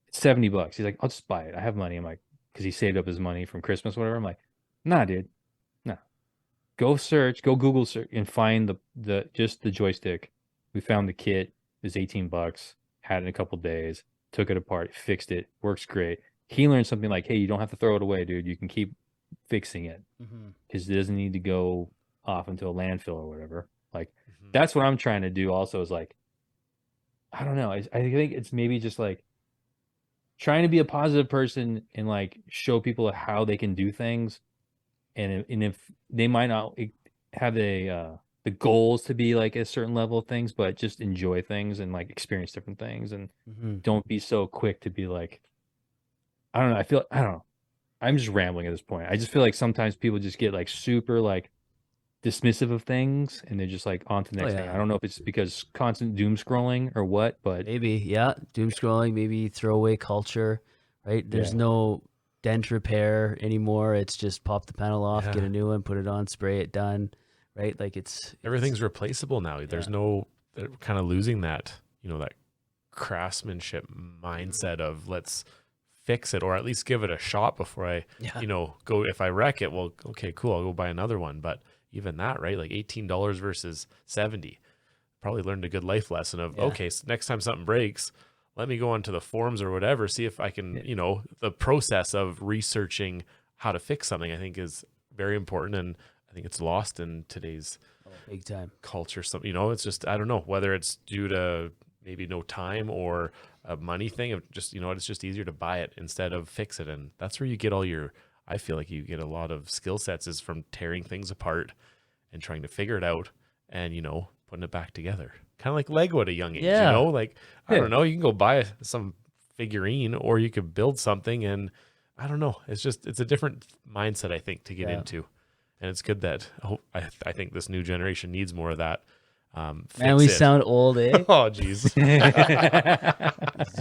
it's $70. He's like, I'll just buy it. I have money. I'm like, because he saved up his money from Christmas, whatever. I'm like, nah, dude. Go search, go Google search and find the joystick. We found the kit. It was $18. Had it in a couple days. Took it apart, fixed it. Works great. He learned something like, hey, you don't have to throw it away, dude. You can keep fixing it because it doesn't need to go off into a landfill or whatever. Like that's what I'm trying to do. Also, is like, I don't know. I think it's maybe just like trying to be a positive person and like show people how they can do things. And if they might not have the goals to be like a certain level of things, but just enjoy things and like experience different things and don't be so quick to be like, I don't know. I don't know. I'm just rambling at this point. I just feel like sometimes people just get like super like dismissive of things and they're just like on to the next thing. I don't know if it's because constant doom scrolling or what, but maybe, yeah, doom scrolling, maybe throwaway culture, right? There's no dent repair anymore. It's just pop the panel off, get a new one, put it on, spray it, done, right? Like everything's replaceable now. There's no, they're kind of losing that, that craftsmanship mindset of let's fix it or at least give it a shot before I, go, if I wreck it, well, okay, cool. I'll go buy another one. But even that, right? Like $18 versus 70, probably learned a good life lesson of, okay, so next time something breaks, let me go onto the forums or whatever, see if I can, the process of researching how to fix something, I think is very important. And I think it's lost in today's big time culture. It's just, I don't know whether it's due to maybe no time or a money thing of just, it's just easier to buy it instead of fix it. And that's where you get I feel like you get a lot of skill sets is from tearing things apart and trying to figure it out and, putting it back together. Kind of like Lego at a young age, like, I don't know, you can go buy some figurine or you could build something and I don't know. It's a different mindset, I think, to get into. And it's good that I think this new generation needs more of that. Man, we sound old, eh? Oh, jeez.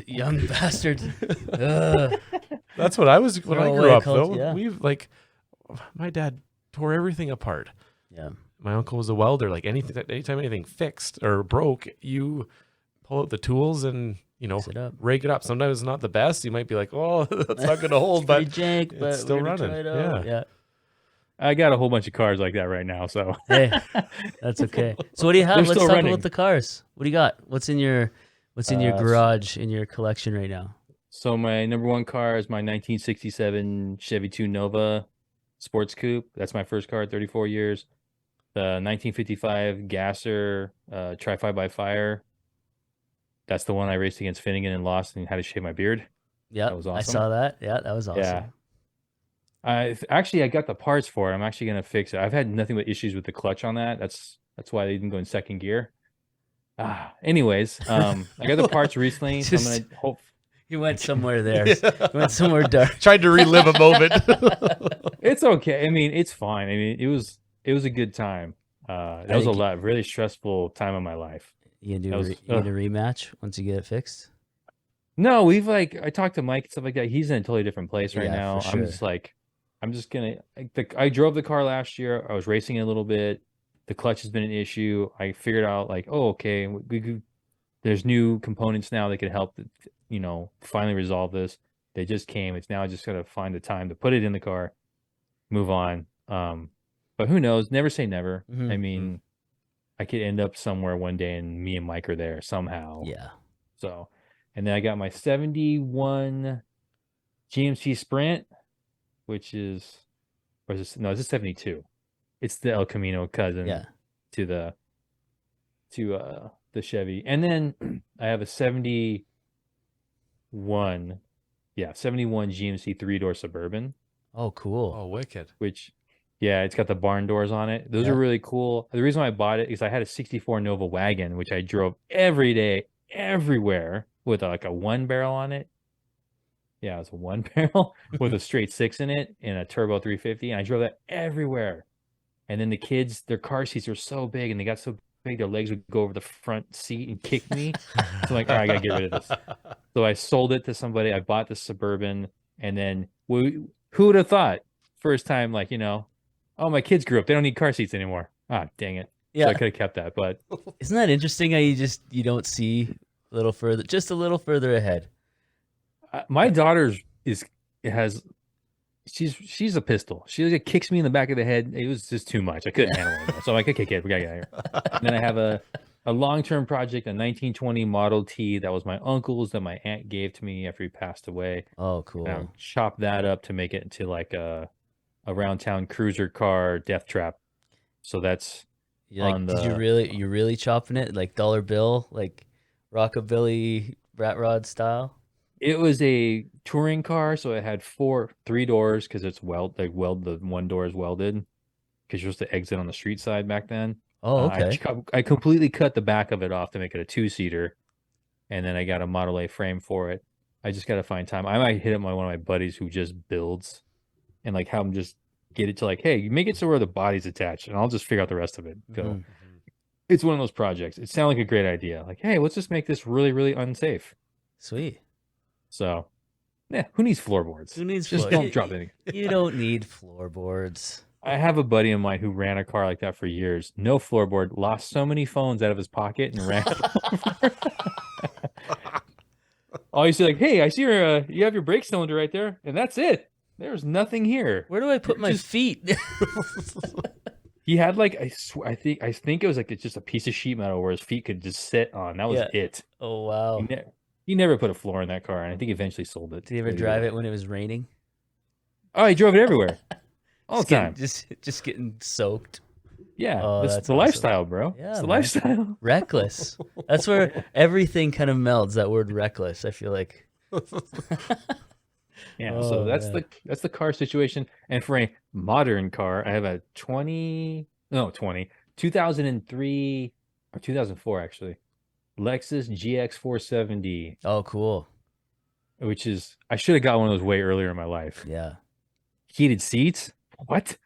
Young bastard. That's what I was when I grew up, though. Yeah. My dad tore everything apart. Yeah. My uncle was a welder. Like anytime anything fixed or broke, you pull out the tools and rake it up. Sometimes it's not the best. You might be like, "Oh, that's not going to hold," but jank, it's still running. Yeah. I got a whole bunch of cars like that right now. So hey, that's okay. So what do you have? Let's talk about the cars. What do you got? What's in your garage in your collection right now? So my number one car is my 1967 Chevy 2 Nova Sports Coupe. That's my first car, 34 years. The 1955 Gasser Tri-5 by Fire. That's the one I raced against Finnegan and lost and had to shave my beard. Yeah, that was awesome. I saw that. Yeah, that was awesome. Yeah. I got the parts for it. I'm actually gonna fix it. I've had nothing but issues with the clutch on that. That's why they didn't go in second gear. Anyways, I got the parts recently. So I'm gonna hope. He went somewhere there. He went somewhere dark. Tried to relive a moment. It's okay. I mean, it's fine. I mean, it was a good time. That was a really stressful time of my life. You gonna do a rematch once you get it fixed? No, I talked to Mike and stuff like that. He's in a totally different place right now. For sure. I'm just gonna. I drove the car last year. I was racing it a little bit. The clutch has been an issue. I figured out okay, there's new components now that could help. Finally resolve this. They just came. It's now just gotta find the time to put it in the car, move on. But who knows? Never say never. Mm-hmm. I mean, I could end up somewhere one day and me and Mike are there somehow. Yeah. So, and then I got my 71 GMC Sprint, which is, it's a 72. It's the El Camino cousin to the Chevy. And then I have a 71 Yeah, 71 GMC 3-door Suburban, Oh, cool. Oh, wicked. which, yeah, it's got the barn doors on it. Those Yeah. are really cool. The reason why I bought it is I had a 64 Nova wagon, which I drove every day, everywhere, with like a 1 barrel on it. Yeah, it's a 1 barrel with a straight 6 in it and a turbo 350. And I drove that everywhere. And then the kids, their car seats were so big and they got so big, their legs would go over the front seat and kick me. So I'm like, all right, I gotta get rid of this. So I sold it to somebody. I bought the Suburban, and then who would have thought? First time, like, oh, my kids grew up. They don't need car seats anymore. Ah, dang it. Yeah. So I could have kept that, but Isn't that interesting how you don't see a little further, just a little further ahead? my daughter's she's a pistol. She like kicks me in the back of the head. It was just too much. I couldn't handle it anymore. So I'm like, okay, kid, we gotta get out of here. And then I have a long-term project, a 1920 Model T that was my uncle's that my aunt gave to me after he passed away. Oh, cool. And I chopped that up to make it into like a around town cruiser car death trap. So that's Did you really chopping it like dollar bill, like rockabilly rat rod style? it was a touring car, so it had 3 doors because it's the 1 door is welded because you're supposed to exit on the street side back then. Oh, okay. I completely cut the back of it off to make it a 2-seater, and then I got a Model A frame for it. I just got to find time. I might hit up one of my buddies who just builds and like have him just get it to like, hey, you make it so where the body's attached, and I'll just figure out the rest of it. Go. It's one of those projects. It sounded like a great idea. Like, hey, let's just make this really, really unsafe. Sweet. So, yeah, who needs floorboards? Who needs Just don't drop anything. You don't need floorboards. I have a buddy of mine who ran a car like that for years. No floorboard, lost so many phones out of his pocket and ran. All you see, like, hey, I see you have your brake cylinder right there, and that's it. There's nothing here. Where do I put my feet? He had like I think it was like it's just a piece of sheet metal where his feet could just sit on. That was it. Oh, wow. He never put a floor in that car, and I think he eventually sold it. Did you ever drive it when it was raining? Oh, he drove it everywhere. All the time. Just getting soaked. Yeah, Oh, it's that's the awesome. lifestyle, bro. Yeah, it's the man. lifestyle. Reckless. That's where everything kind of melds, that word reckless, I feel like. Yeah, so that's the car situation. And for a modern car, I have a 2003 or 2004 actually, Lexus GX 470, Oh, cool. which is I should have got one of those way earlier in my life. Yeah. Heated seats? What?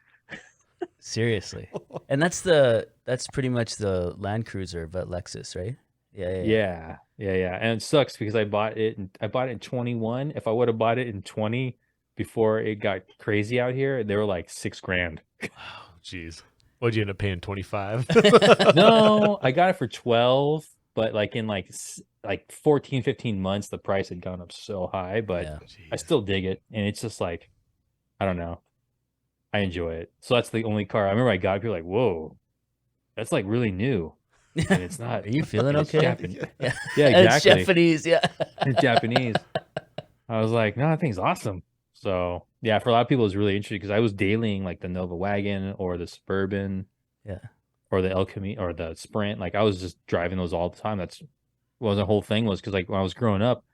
Seriously. And that's pretty much the Land Cruiser, but Lexus, right? Yeah. And it sucks because I bought it in 21. If I would have bought it in 20 before it got crazy out here, they were like $6,000. Wow, jeez. What'd you end up paying? 25? No, I got it for 12, but like in like 14, 15 months, the price had gone up so high, but Yeah. I still dig it. And it's just like, I don't know. I enjoy it. So that's the only car. I remember I got it, people were like, whoa, that's like really new. And it's not. Are you feeling It's okay? Japanese. Yeah. Yeah, And it's exactly. Japanese, yeah. It's Japanese. I was like, no, that thing's awesome. So yeah, for a lot of people, it's really interesting because I was dailying like the Nova wagon or the Suburban, Yeah. or the El Camino or the Sprint. Like I was just driving those all the time. That's what the whole thing was. Because like when I was growing up,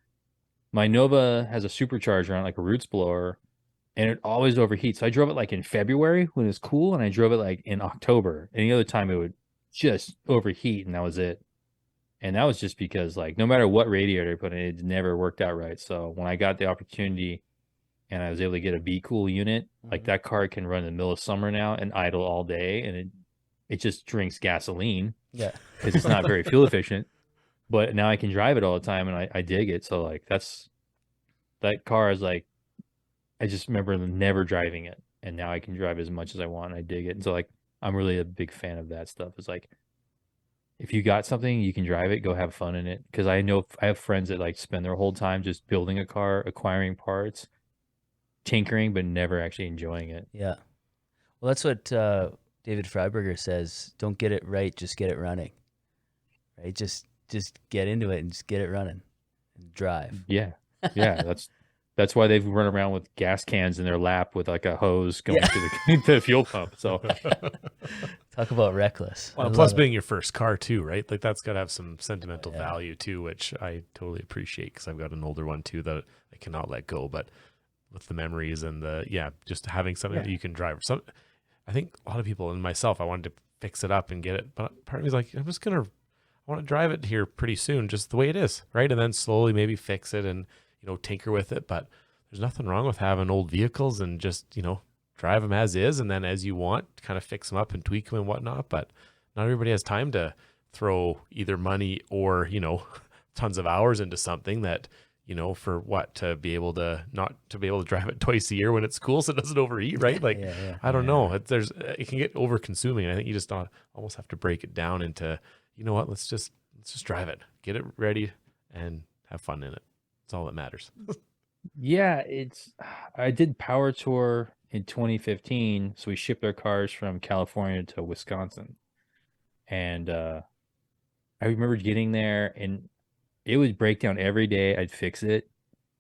my Nova has a supercharger on it, like a roots blower, and it always overheats. So I drove it like in February when it was cool, and I drove it like in October. Any other time it would just overheat, and that was it. And that was just because like no matter what radiator I put in, it never worked out right. So when I got the opportunity and I was able to get a Be Cool unit, like that car can run in the middle of summer now and idle all day, and it just drinks gasoline. Yeah. Because it's not very fuel efficient. But now I can drive it all the time, and I dig it. So like that car is like, I just remember never driving it, and now I can drive as much as I want, and I dig it. And so like I'm really a big fan of that stuff. It's like if you got something, you can drive it, go have fun in it. Because I know I have friends that like spend their whole time just building a car, acquiring parts, tinkering, but never actually enjoying it. Yeah. Well, that's what David Freiberger says. Don't get it right, just get it running. Right? Just get into it and just get it running and drive. Yeah. That's why they've run around with gas cans in their lap with like a hose going to the fuel pump. So Talk about reckless. I Well, plus love it. being your first car too, right? Like that's got to have some sentimental Yeah. value too, which I totally appreciate because I've got an older one too that I cannot let go. But with the memories and just having something that you can drive. I think a lot of people and myself, I wanted to fix it up and get it, but part of me is like, I want to drive it here pretty soon, just the way it is, right? And then slowly maybe fix it and tinker with it. But there's nothing wrong with having old vehicles and just drive them as is, and then as you want, kind of fix them up and tweak them and whatnot. But not everybody has time to throw either money or tons of hours into something that for what, to be able to drive it twice a year when it's cool so it doesn't overheat, right? Like I don't know, it can get over consuming. I think you just almost have to break it down into what, let's just drive it, get it ready, and have fun in it. That's all that matters. Yeah, I did Power Tour in 2015, so we shipped our cars from California to Wisconsin. And I remember getting there and it would break down every day. I'd fix it.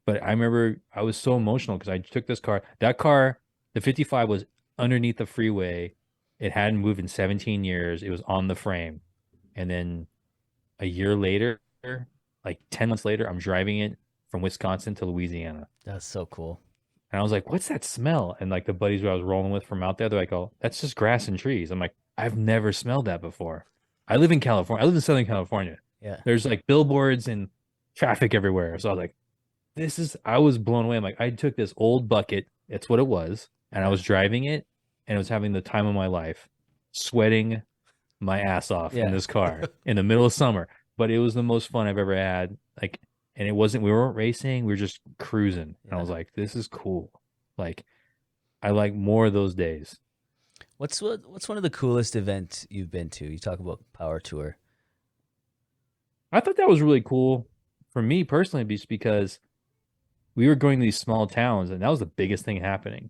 But I remember I was so emotional because I took this car. That car, the 55, was underneath the freeway. It hadn't moved in 17 years. It was on the frame. And then a year later, like 10 months later, I'm driving it from Wisconsin to Louisiana. That's so cool. And I was like, what's that smell? And like the buddies who I was rolling with from out there, they're like, oh, that's just grass and trees. I'm like, I've never smelled that before. I live in California. I live in Southern California. Yeah. There's like billboards and traffic everywhere. So I was like, I was blown away. I'm like, I took this old bucket. It's what it was. And I was driving it and I was having the time of my life, sweating my ass off in this car in the middle of summer. But it was the most fun I've ever had. Like, and we weren't racing. We were just cruising. And I was like, this is cool. Like, I like more of those days. What's one of the coolest events you've been to? You talk about Power Tour. I thought that was really cool for me personally, just because we were going to these small towns and that was the biggest thing happening.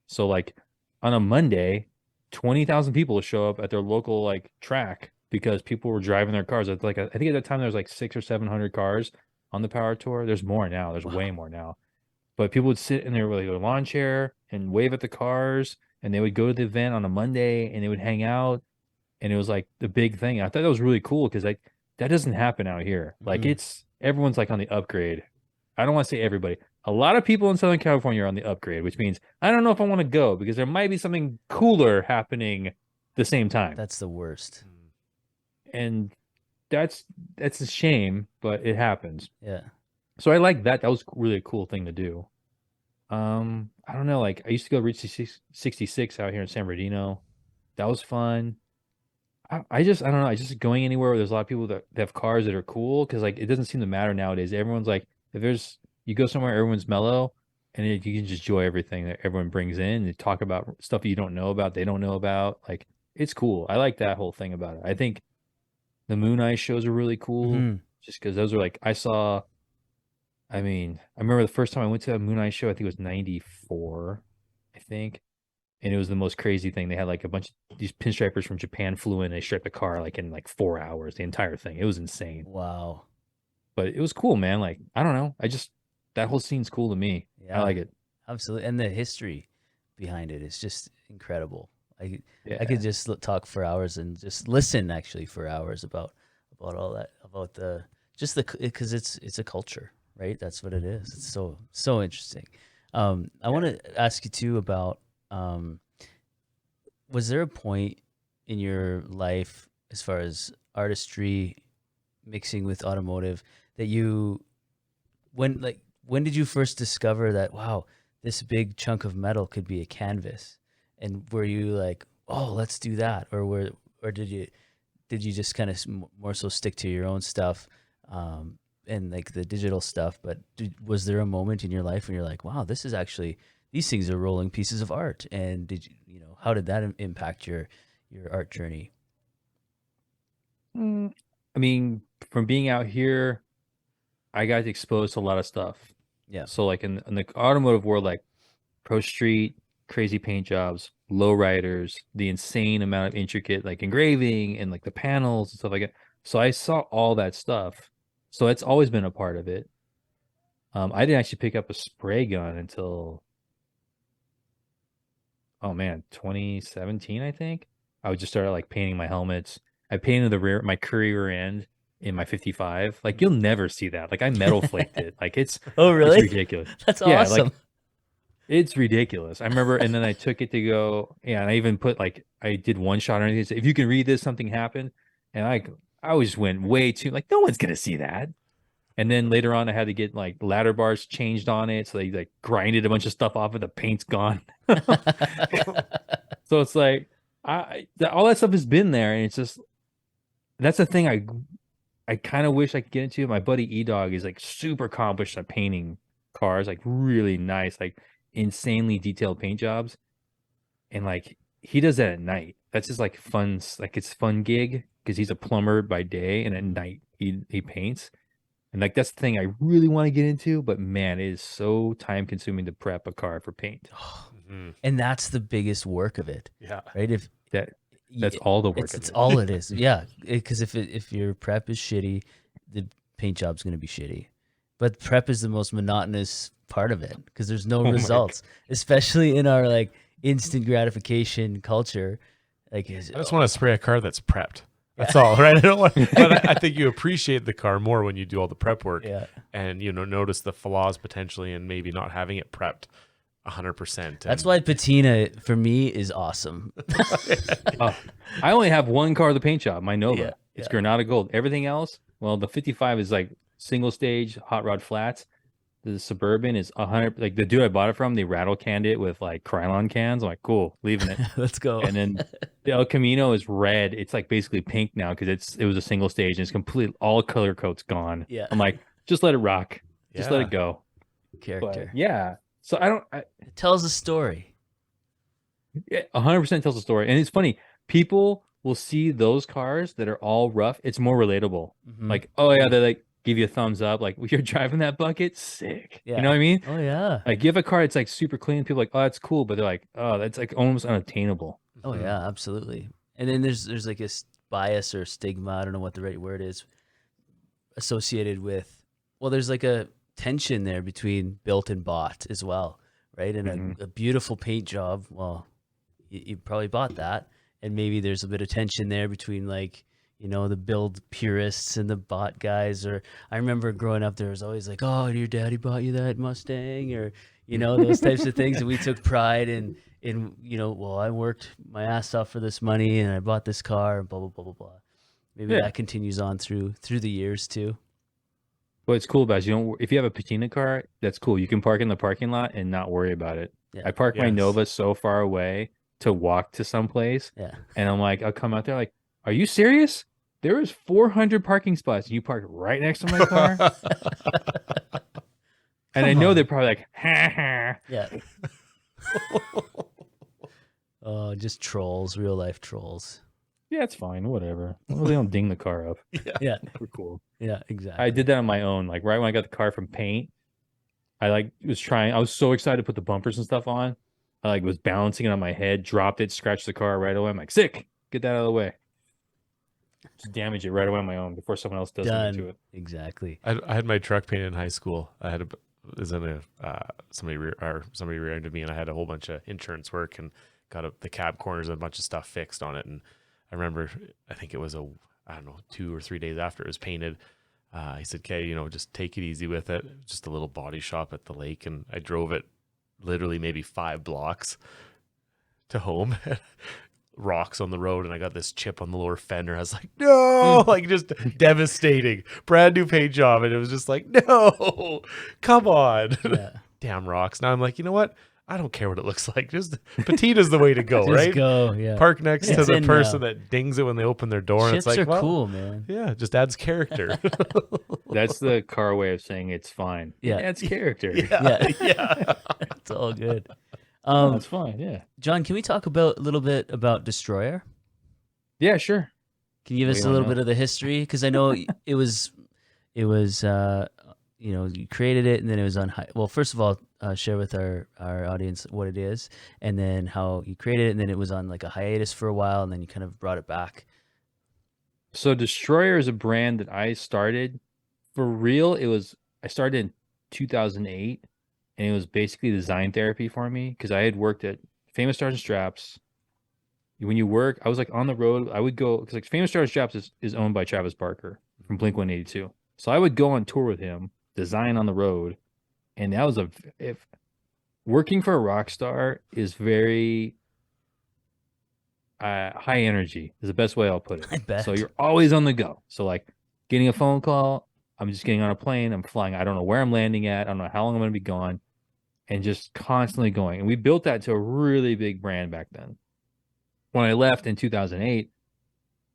So like on a Monday, 20,000 people show up at their local like track because people were driving their cars. It's like I think at that time there was like 600 or 700 cars on the Power Tour. There's more now. There's way more now. But people would sit in their lawn chair and wave at the cars, and they would go to the event on a Monday and they would hang out, and it was like the big thing. I thought that was really cool because like that doesn't happen out here. Like everyone's like on the upgrade. I don't want to say everybody. A lot of people in Southern California are on the upgrade, which means I don't know if I want to go because there might be something cooler happening the same time. That's the worst. And that's a shame, but it happens. Yeah. So I like that. That was really a cool thing to do. I don't know. Like I used to go reach 66 out here in San Bernardino. That was fun. I don't know. I just going anywhere where there's a lot of people that have cars that are cool because like it doesn't seem to matter nowadays. Everyone's like, you go somewhere, everyone's mellow, and you can just enjoy everything that everyone brings in. They talk about stuff that you don't know about, they don't know about. Like it's cool. I like that whole thing about it. I think the Moon Eye shows are really cool, just because those are like I remember the first time I went to a Moon Eye show, I think it was 94, I think. And it was the most crazy thing. They had like a bunch of these pinstripers from Japan flew in, and they striped the car like in like 4 hours, the entire thing. It was insane. Wow. But it was cool, man. Like, I don't know. That whole scene's cool to me. Yeah, I like it. Absolutely. And the history behind it is just incredible. I could just talk for hours and just listen actually for hours about all that, about because it's a culture, right? That's what it is. It's so interesting. I want to ask you too about, was there a point in your life as far as artistry mixing with automotive that when did you first discover that, wow, this big chunk of metal could be a canvas? And were you like, oh, let's do that? Or did you just kind of more so stick to your own stuff, and like the digital stuff? But was there a moment in your life when you're like, wow, these things are rolling pieces of art? And how did that impact your art journey? I mean, from being out here, I got exposed to a lot of stuff. Yeah. So like in the automotive world, like Pro Street, crazy paint jobs, lowriders, the insane amount of intricate like engraving and like the panels and stuff like that. So I saw all that stuff. So it's always been a part of it. I didn't actually pick up a spray gun until, oh man, 2017, I think. I would just start like painting my helmets. I painted my rear end in my 55. Like you'll never see that. Like I metal flaked it. Like it's Oh, really? it's ridiculous. That's Yeah, awesome. like it's ridiculous. I remember, and then I took it to go. Yeah, and I even put like I did one shot or anything. If you can read this, something happened, and I just went way too like no one's gonna see that. And then later on, I had to get like ladder bars changed on it, so they like grinded a bunch of stuff off, and the paint's gone. So it's like all that stuff has been there, and it's just that's the thing I kind of wish I could get into. My buddy E-Dog is like super accomplished at painting cars, like really nice, like insanely detailed paint jobs. And like he does that at night. That's just like fun, like it's fun gig because he's a plumber by day and at night he paints. And like that's the thing I really want to get into, but man, it is so time consuming to prep a car for paint. And that's the biggest work of it. Yeah. Right? If That's all the work. it's all it is. Yeah, because if your prep is shitty, the paint job's going to be shitty. But prep is the most monotonous part of it because there's no results, especially in our like instant gratification culture. Like, I just want to spray a car that's prepped. That's all, right? I don't want, but I think you appreciate the car more when you do all the prep work, and notice the flaws potentially, and maybe not having it prepped 100%. That's why patina for me is awesome. I only have one car of the paint job, my Nova. Yeah, It's Granada Gold. Everything else, well, the 55 is like single stage hot rod flats. The Suburban is 100. Like the dude I bought it from, they rattle canned it with like Krylon cans. I'm like, cool, leaving it. Let's go. And then the El Camino is red. It's like basically pink now because it was a single stage and it's complete. All color coat's gone. Yeah. I'm like, just let it rock. Just let it go. Character. But, yeah. So it tells a story. 100% tells a story. And it's funny. People will see those cars that are all rough. It's more relatable. Mm-hmm. Like, oh yeah, they like give you a thumbs up. Like, well, you're driving that bucket, sick. Yeah. You know what I mean? Oh yeah. Like, you have a car that's like super clean. People are like, oh, that's cool, but they're like, oh, that's like almost unattainable. Oh yeah, absolutely. And then there's like a bias or stigma. I don't know what the right word is associated with. Well, there's like a tension there between built and bought as well, right? And a beautiful paint job. Well, you probably bought that, and maybe there's a bit of tension there between like the build purists and the bot guys. Or I remember growing up, there was always like, oh, your daddy bought you that Mustang, or those types of things, and we took pride in well, I worked my ass off for this money and I bought this car and blah blah blah blah blah. Maybe that continues on through the years too. What's cool about it, if you have a patina car, that's cool. You can park in the parking lot and not worry about it. Yeah. I park my Nova so far away to walk to someplace. Yeah. And I'm like, I'll come out there like, are you serious? There is 400 parking spots. You park right next to my car. And I know they're probably like, ha ha. Yeah. Oh, just trolls, real life trolls. Yeah, it's fine. Whatever. Well, they don't ding the car up. Yeah. We're cool. Yeah, exactly. I did that on my own. Like right when I got the car from paint, I was so excited to put the bumpers and stuff on. I was balancing it on my head, dropped it, scratched the car right away. I'm like, sick. Get that out of the way. Just damage it right away on my own before someone else does something to it. Exactly. I had my truck painted in high school. Somebody rear-ended me, and I had a whole bunch of insurance work and got the cab corners and a bunch of stuff fixed on it. And I remember, I think it was 2 or 3 days after it was painted. He said, "Okay, just take it easy with it. Just a little body shop at the lake." And I drove it literally maybe 5 blocks to home. Rocks on the road, and I got this chip on the lower fender. I was like, no, like just devastating. Brand new paint job, and it was just like, no, come on. Yeah. Damn rocks. Now I'm like, you know what? I don't care what it looks like. Just patina's the way to go, Just right? go, yeah. Park next to It's the in person now. that dings it when they open their door. Chips and it's like, are cool, man. Yeah, it just adds character. That's the car way of saying it's fine. Yeah. It adds character. Yeah. Yeah. It's all good. That's fine. Yeah. John, can we talk a little bit about DSTROYR? Yeah, sure. Can you give us a little bit of the history? Because I know it was you created it and then it was on well, first of all, share with our audience what it is, and then how you created it, and then it was on like a hiatus for a while, and then you kind of brought it back. So DSTROYR is a brand that I started for real. I started in 2008, and it was basically design therapy for me because I had worked at Famous Stars and Straps, when you work, I was like on the road. I would go because like Famous Stars Shops is owned by Travis Barker from Blink 182. So I would go on tour with him, design on the road, and that was if working for a rock star is very high energy is the best way I'll put it. I So bet. you're always on the go. So like getting a phone call, I'm just getting on a plane, I'm flying. I don't know where I'm landing at. I don't know how long I'm going to be gone, and just constantly going. And we built that to a really big brand back then. When I left in 2008,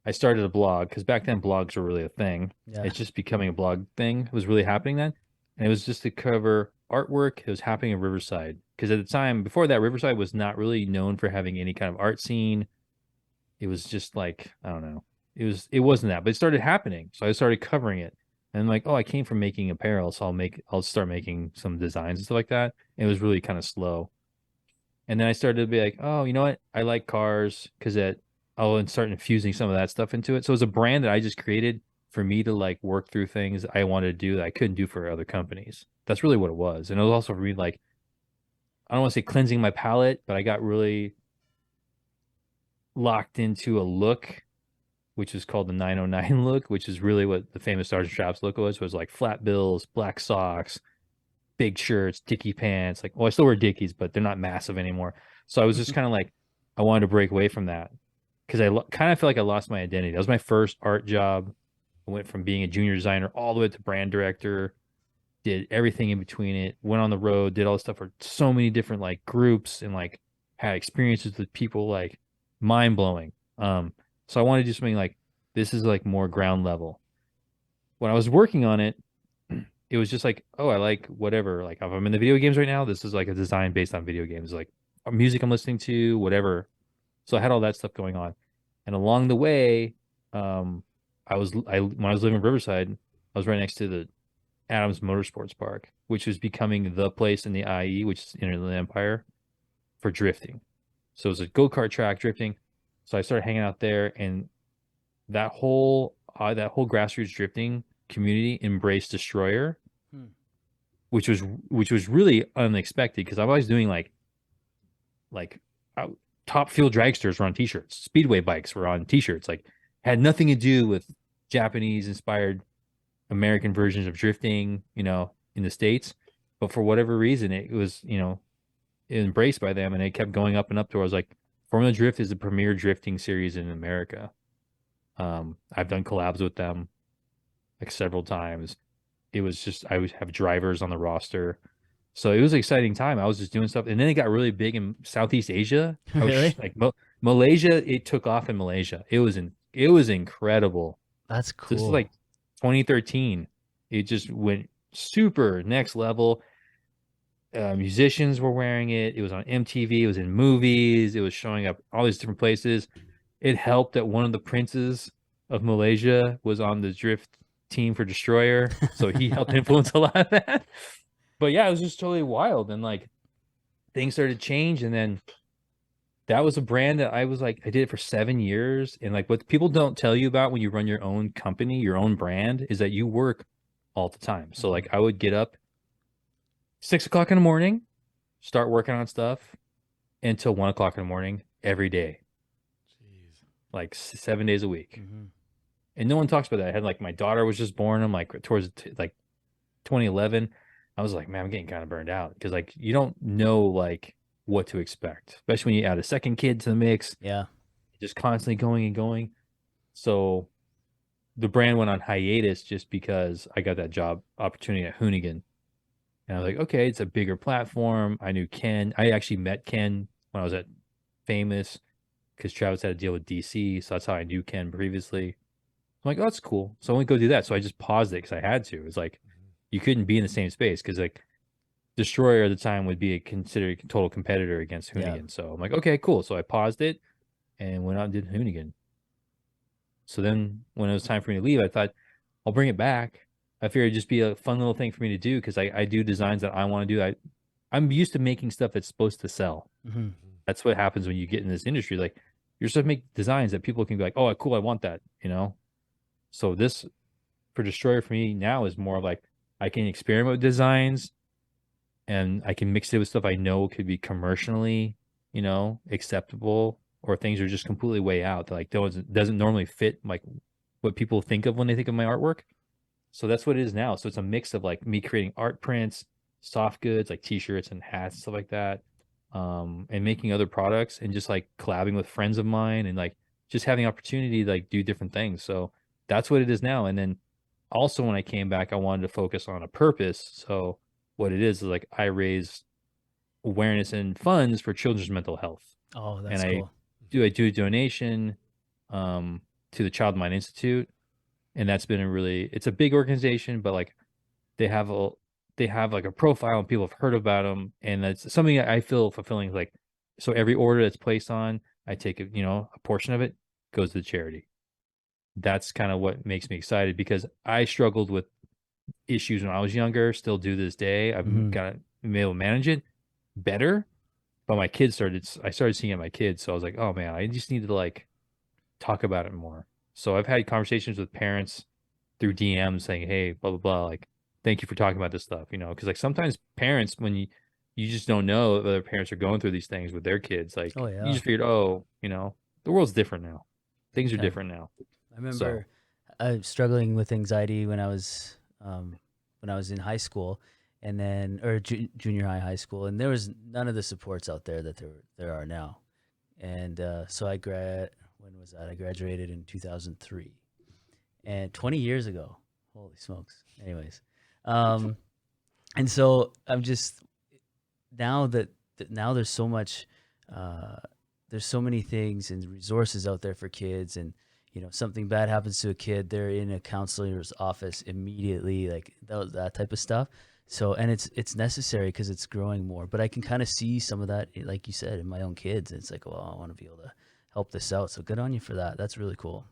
I started a blog because back then blogs were really a thing. Yeah. It's just becoming a blog thing. It was really happening then. And it was just to cover artwork. It was happening in Riverside. Because at the time, before that, Riverside was not really known for having any kind of art scene. It was just like, I don't know. It wasn't that, but it started happening. So I started covering it. And I'm like, oh, I came from making apparel, so I'll start making some designs and stuff like that. And it was really kind of slow. And then I started to be like, oh, you know what? I like cars because I'll start infusing some of that stuff into it. So it was a brand that I just created for me to like work through things I wanted to do that I couldn't do for other companies. That's really what it was. And it was also for me like, I don't want to say cleansing my palette, but I got really locked into a look, which is called the 909 look, which is really what the Famous Stars and Straps look was like flat bills, black socks, big shirts, dicky pants. Like, well, I still wear dickies, but they're not massive anymore. So I was just kind of like, I wanted to break away from that because kind of feel like I lost my identity. That was my first art job. I went from being a junior designer all the way to brand director, did everything in between it, went on the road, did all this stuff for so many different like groups and like had experiences with people like mind blowing. So I wanted to do something like this is like more ground level. When I was working on it, it was just like, oh, I like whatever. Like if I'm in the video games right now, this is like a design based on video games, like music I'm listening to, whatever. So I had all that stuff going on. And along the way, um, when I was living in Riverside, I was right next to the Adams Motorsports Park, which was becoming the place in the IE, which is Inland Empire, for drifting. So it was a go-kart track drifting. So I started hanging out there, and that whole grassroots drifting community embraced DSTROYR, Hmm. which was really unexpected because I was doing like uh, top fuel dragsters were on t-shirts, speedway bikes were on t-shirts, like had nothing to do with Japanese inspired American versions of drifting, in the States. But for whatever reason, it was, embraced by them and it kept going up and up to where I was like, Formula Drift is the premier drifting series in America. I've done collabs with them like several times. It was just I would have drivers on the roster. So it was an exciting time. I was just doing stuff, and then it got really big in Southeast Asia. I was Really? like Malaysia. It took off in Malaysia. It was incredible. That's So this is cool. like 2013. It just went super next level. Musicians were wearing it. It was on MTV. It was in movies. It was showing up all these different places. It helped that one of the princes of Malaysia was on the drift team for DSTROYR, so he helped influence a lot of that. But yeah, it was just totally wild, and like things started to change, and then that was a brand that I was like, I did it for 7 years, and like what people don't tell you about when you run your own company, your own brand, is that you work all the time. So like I would get up 6 o'clock in the morning, start working on stuff until 1 o'clock in the morning every day, Jeez. like 7 days a week. Mhm. And no one talks about that. I had like my daughter was just born. I'm like towards like 2011. I was like, man, I'm getting kind of burned out because like you don't know like what to expect, especially when you add a second kid to the mix, Yeah. just constantly going and going. So the brand went on hiatus just because I got that job opportunity at Hoonigan. And I was like, okay, it's a bigger platform. I knew Ken. I actually met Ken when I was at Famous because Travis had a deal with DC. So that's how I knew Ken previously. I'm like, oh, that's cool. So I went go do that. So I just paused it because I had to. It's like you couldn't be in the same space because like DSTROYR at the time would be a considered total competitor against Yeah. Hoonigan. So I'm like, okay, cool. So I paused it and went out and did Hoonigan. So then when it was time for me to leave, I thought I'll bring it back. I figured it'd just be a fun little thing for me to do because I do designs that I want to do. I'm used to making stuff that's supposed to sell. Mhm. That's what happens when you get in this industry. Like you're supposed to make designs that people can be like, oh, cool, I want that, So this for DSTROYR for me now is more of like I can experiment with designs and I can mix it with stuff I know could be commercially, acceptable or things are just completely way out that like doesn't normally fit like what people think of when they think of my artwork. So that's what it is now. So it's a mix of like me creating art prints, soft goods like t-shirts and hats, stuff like that, and making other products and just like collabing with friends of mine and like just having opportunity to like do different things. So that's what it is now. And then also when I came back, I wanted to focus on a purpose. So what it is like I raise awareness and funds for children's mental health. Oh, And that's cool. I do a donation to the Child Mind Institute, and that's been it's a big organization, but like they have a they have like a profile and people have heard about them, and that's something that I feel fulfilling. Like, so every order that's placed on, I take a portion of it goes to the charity. That's kind of what makes me excited because I struggled with issues when I was younger, still do this day. I've Mhm. been able to manage it better, but I started seeing it in my kids, so I was like, oh man, I just need to like talk about it more. So I've had conversations with parents through DMs saying, hey, blah blah blah, like thank you for talking about this stuff, because like sometimes parents, when you just don't know if other parents are going through these things with their kids, like Oh you yeah. just figured, oh, the world's different now, things are Yeah. different now. I So remember struggling with anxiety when I was in high school, and then or junior high school, and there was none of the supports out there that there are now. And so when was that? I graduated in 2003, and 20 years ago. Holy smokes! Anyways, um, and so I'm just now there's so much uh, there's so many things and resources out there for kids, and something bad happens to a kid, they're in a counselor's office immediately, like that type of stuff. So, and it's necessary because it's growing more, but I can kind of see some of that, like you said, in my own kids. It's like, well, I want to be able to help this out, so good on you for that. That's really cool.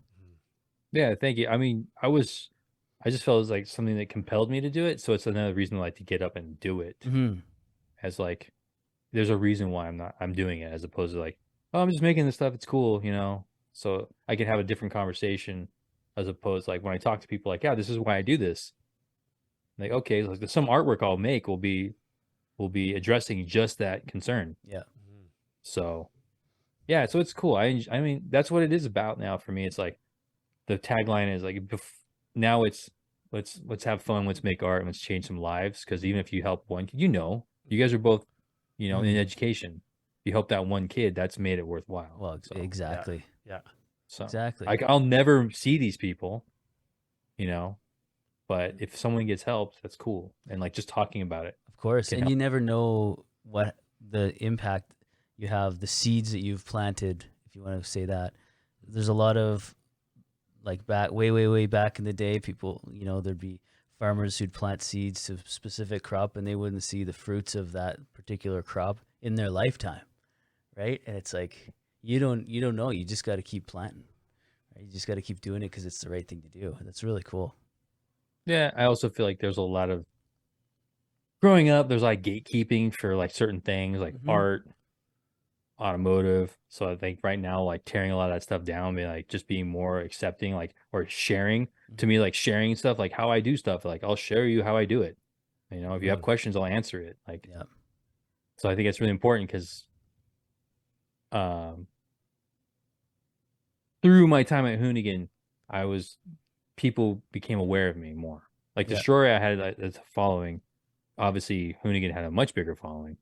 yeah, thank you. I mean, I just felt it was like something that compelled me to do it, so it's another reason like to get up and do it, Hmm. as like there's a reason why I'm doing it, as opposed to like, oh, I'm just making this stuff, it's cool. So I can have a different conversation, as opposed to like when I talk to people like, yeah, this is why I do this. Like, okay, like some artwork I'll make will be addressing just that concern. Yeah. So yeah, so it's cool. I mean, that's what it is about now for me. It's like the tagline is like now it's let's have fun, let's make art, and let's change some lives. Because even if you help one kid, you guys are both in Mhm. education. You help that one kid, that's made it worthwhile. Well, So exactly. Yeah. so Exactly. I'll never see these people, you know, but if someone gets helped, that's cool. And like just talking about it Of course. can And help. you never know what the impact you have, the seeds that you've planted, if you want to say that. There's a lot of like back way back in the day, people, there'd be farmers who'd plant seeds to a specific crop and they wouldn't see the fruits of that particular crop in their lifetime, right? And it's like you don't know, you just got to keep planting, right? You just got to keep doing it because it's the right thing to do. That's really cool. Yeah, I also feel like there's a lot of growing up, there's like gatekeeping for like certain things like Hmm. art, automotive. So I think right now, like tearing a lot of that stuff down, be like just being more accepting, like or sharing. To Hmm. me, like sharing stuff, like how I do stuff, like I'll share you how I do it. If you have Mhm. questions, I'll answer it. Like, Yeah. so I think it's really important because um, through my time at Hoonigan, I was people became aware of me more. Like the Yeah. story I had as a following, obviously Hoonigan had a much bigger following.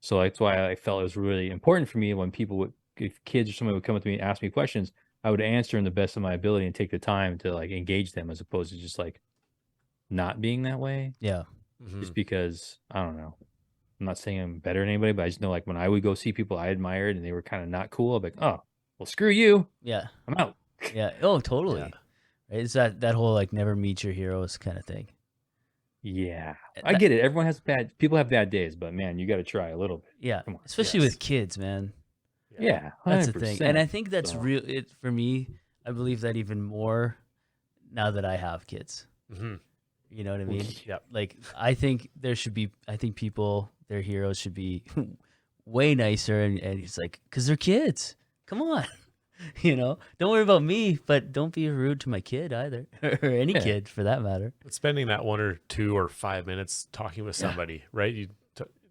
So that's why I felt it was really important for me when if kids or somebody would come up to me and ask me questions, I would answer in the best of my ability and take the time to like engage them, as opposed to just like not being that way. Yeah. Just Mhm. because I don't know. I'm not saying I'm better than anybody, but I just know like when I would go see people I admired and they were kind of not cool, I'd be like, oh, well, screw you. Yeah. I'm out. Yeah. Oh, Yeah. totally. Right? It's that whole like never meet your heroes kind of thing. Yeah. I That, get it. Everyone has people have bad days, but man, you got to try a little bit. yeah, Come on. especially Yes. with kids, man. Yeah. Yeah, That's the thing, and 100%. I think that's So, real. It for me, I believe that even more now that I have kids. Mhm. You know what I mean? Yep. Like I think I think people, their heroes should be way nicer, and it's like because they're kids. Come on, don't worry about me, but don't be rude to my kid either, or any yeah. kid for that matter. But spending that 1 or 2 or 5 minutes talking with Yeah. somebody, right?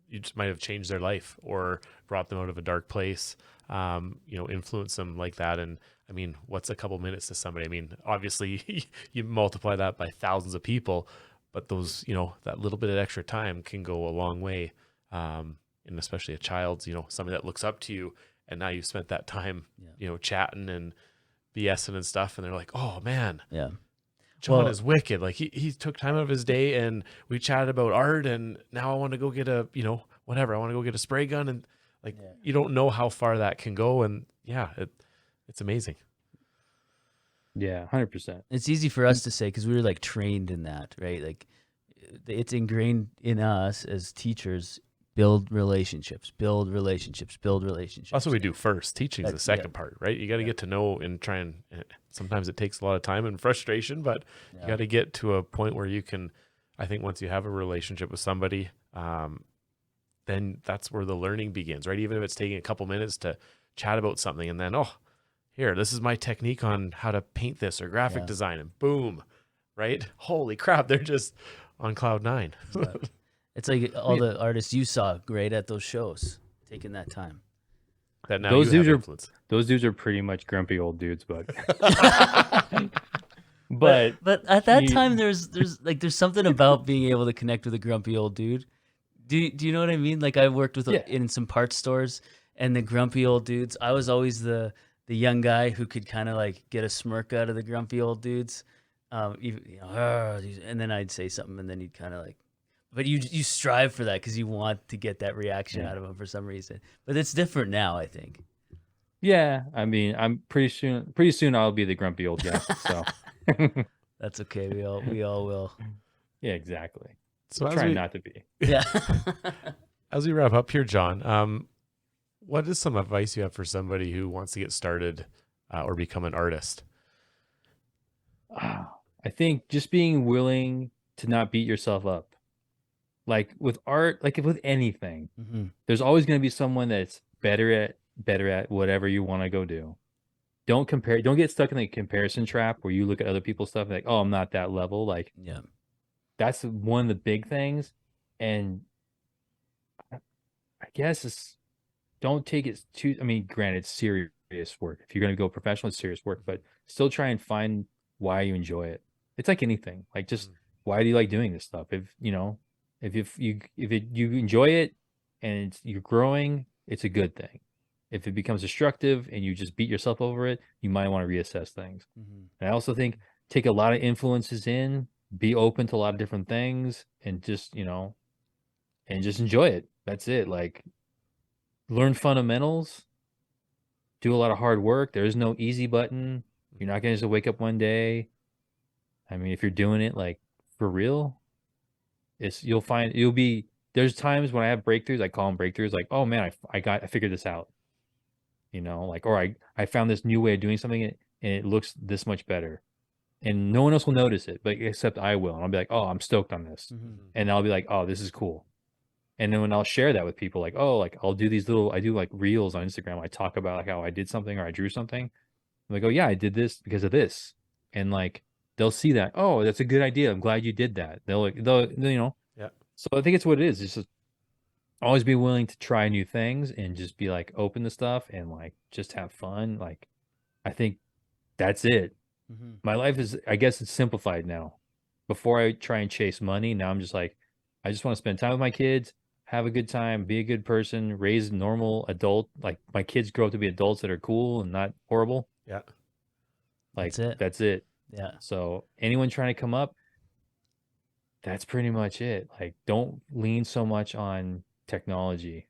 you just might have changed their life or brought them out of a dark place, influence them like that. And I mean, what's a couple minutes to somebody? I mean, obviously you multiply that by thousands of people, but those, that little bit of extra time can go a long way. And especially a child's, somebody that looks up to you, and now you've spent that time, chatting and BSing and stuff. And they're like, oh man, Yeah. Jon is wicked. Like he took time out of his day and we chatted about art, and now I want to go get a, whatever. I want to go get a spray gun, and you don't know how far that can go. And it's amazing. Yeah, 100%. It's easy for us to say because we were like trained in that, right? Like it's ingrained in us as teachers. Build relationships. That's what we do first. Teaching is the second part, right? You got to get to know and try, and sometimes it takes a lot of time and frustration, but you got to get to a point where you can, I think once you have a relationship with somebody, then that's where the learning begins, right? Even if it's taking a couple minutes to chat about something, and then, here, this is my technique on how to paint this or graphic design, and boom, right? Holy crap, they're just on cloud 9. It's like all the artists you saw, right, at those shows, taking that time. That now those those dudes are pretty much grumpy old dudes, but but at that time, there's something about being able to connect with a grumpy old dude. Do you know what I mean? Like I worked with in some parts stores, and the grumpy old dudes. I was always the young guy who could kind of like get a smirk out of the grumpy old dudes, and then I'd say something, and then he'd kind of like. But you strive for that because you want to get that reaction out of them for some reason. But it's different now, I think. Yeah, I mean, I'm pretty soon I'll be the grumpy old guy. So that's okay. We all will. Yeah, exactly. So try not to be. Yeah. As we wrap up here, Jon, what is some advice you have for somebody who wants to get started or become an artist? I think just being willing to not beat yourself up. Like with art, like with anything, there's always going to be someone that's better at whatever you want to go do. Don't get stuck in the comparison trap where you look at other people's stuff and like, oh, I'm not that level. Like, that's one of the big things. And I guess don't take it too, I mean, granted, it's serious work. If you're going to go professional, it's serious work, but still try and find why you enjoy it. It's like anything, like just why do you like doing this stuff? If you enjoy it and you're growing, it's a good thing. If it becomes destructive and you just beat yourself over it, you might want to reassess things. And I also think take a lot of influences in, be open to a lot of different things, and just enjoy it. That's it. Like learn fundamentals, do a lot of hard work. There is no easy button. You're not going to just wake up one day. I mean, if you're doing it like for real, there's times when I have breakthroughs, I call them breakthroughs, like, oh man, I figured this out, or I found this new way of doing something and it looks this much better, and no one else will notice it, but except I will, and I'll be like, oh, I'm stoked on this, and I'll be like, oh, this is cool, and then when I'll share that with people, like, oh, like I'll do I do like reels on Instagram, I talk about like how I did something or I drew something, I'm like, oh yeah, I did this because of this, and like they'll see that, oh, that's a good idea, I'm glad you did that. They'll so I think it's what it is. It's just always be willing to try new things and just be like open to stuff and like just have fun. Like I think that's it. My life is, I guess it's simplified now. Before I try and chase money, now I'm just like, I just want to spend time with my kids, have a good time, be a good person, raise normal adult, like my kids grow up to be adults that are cool and not horrible. Yeah. Like that's it. Yeah. So anyone trying to come up, that's pretty much it. Like, don't lean so much on technology.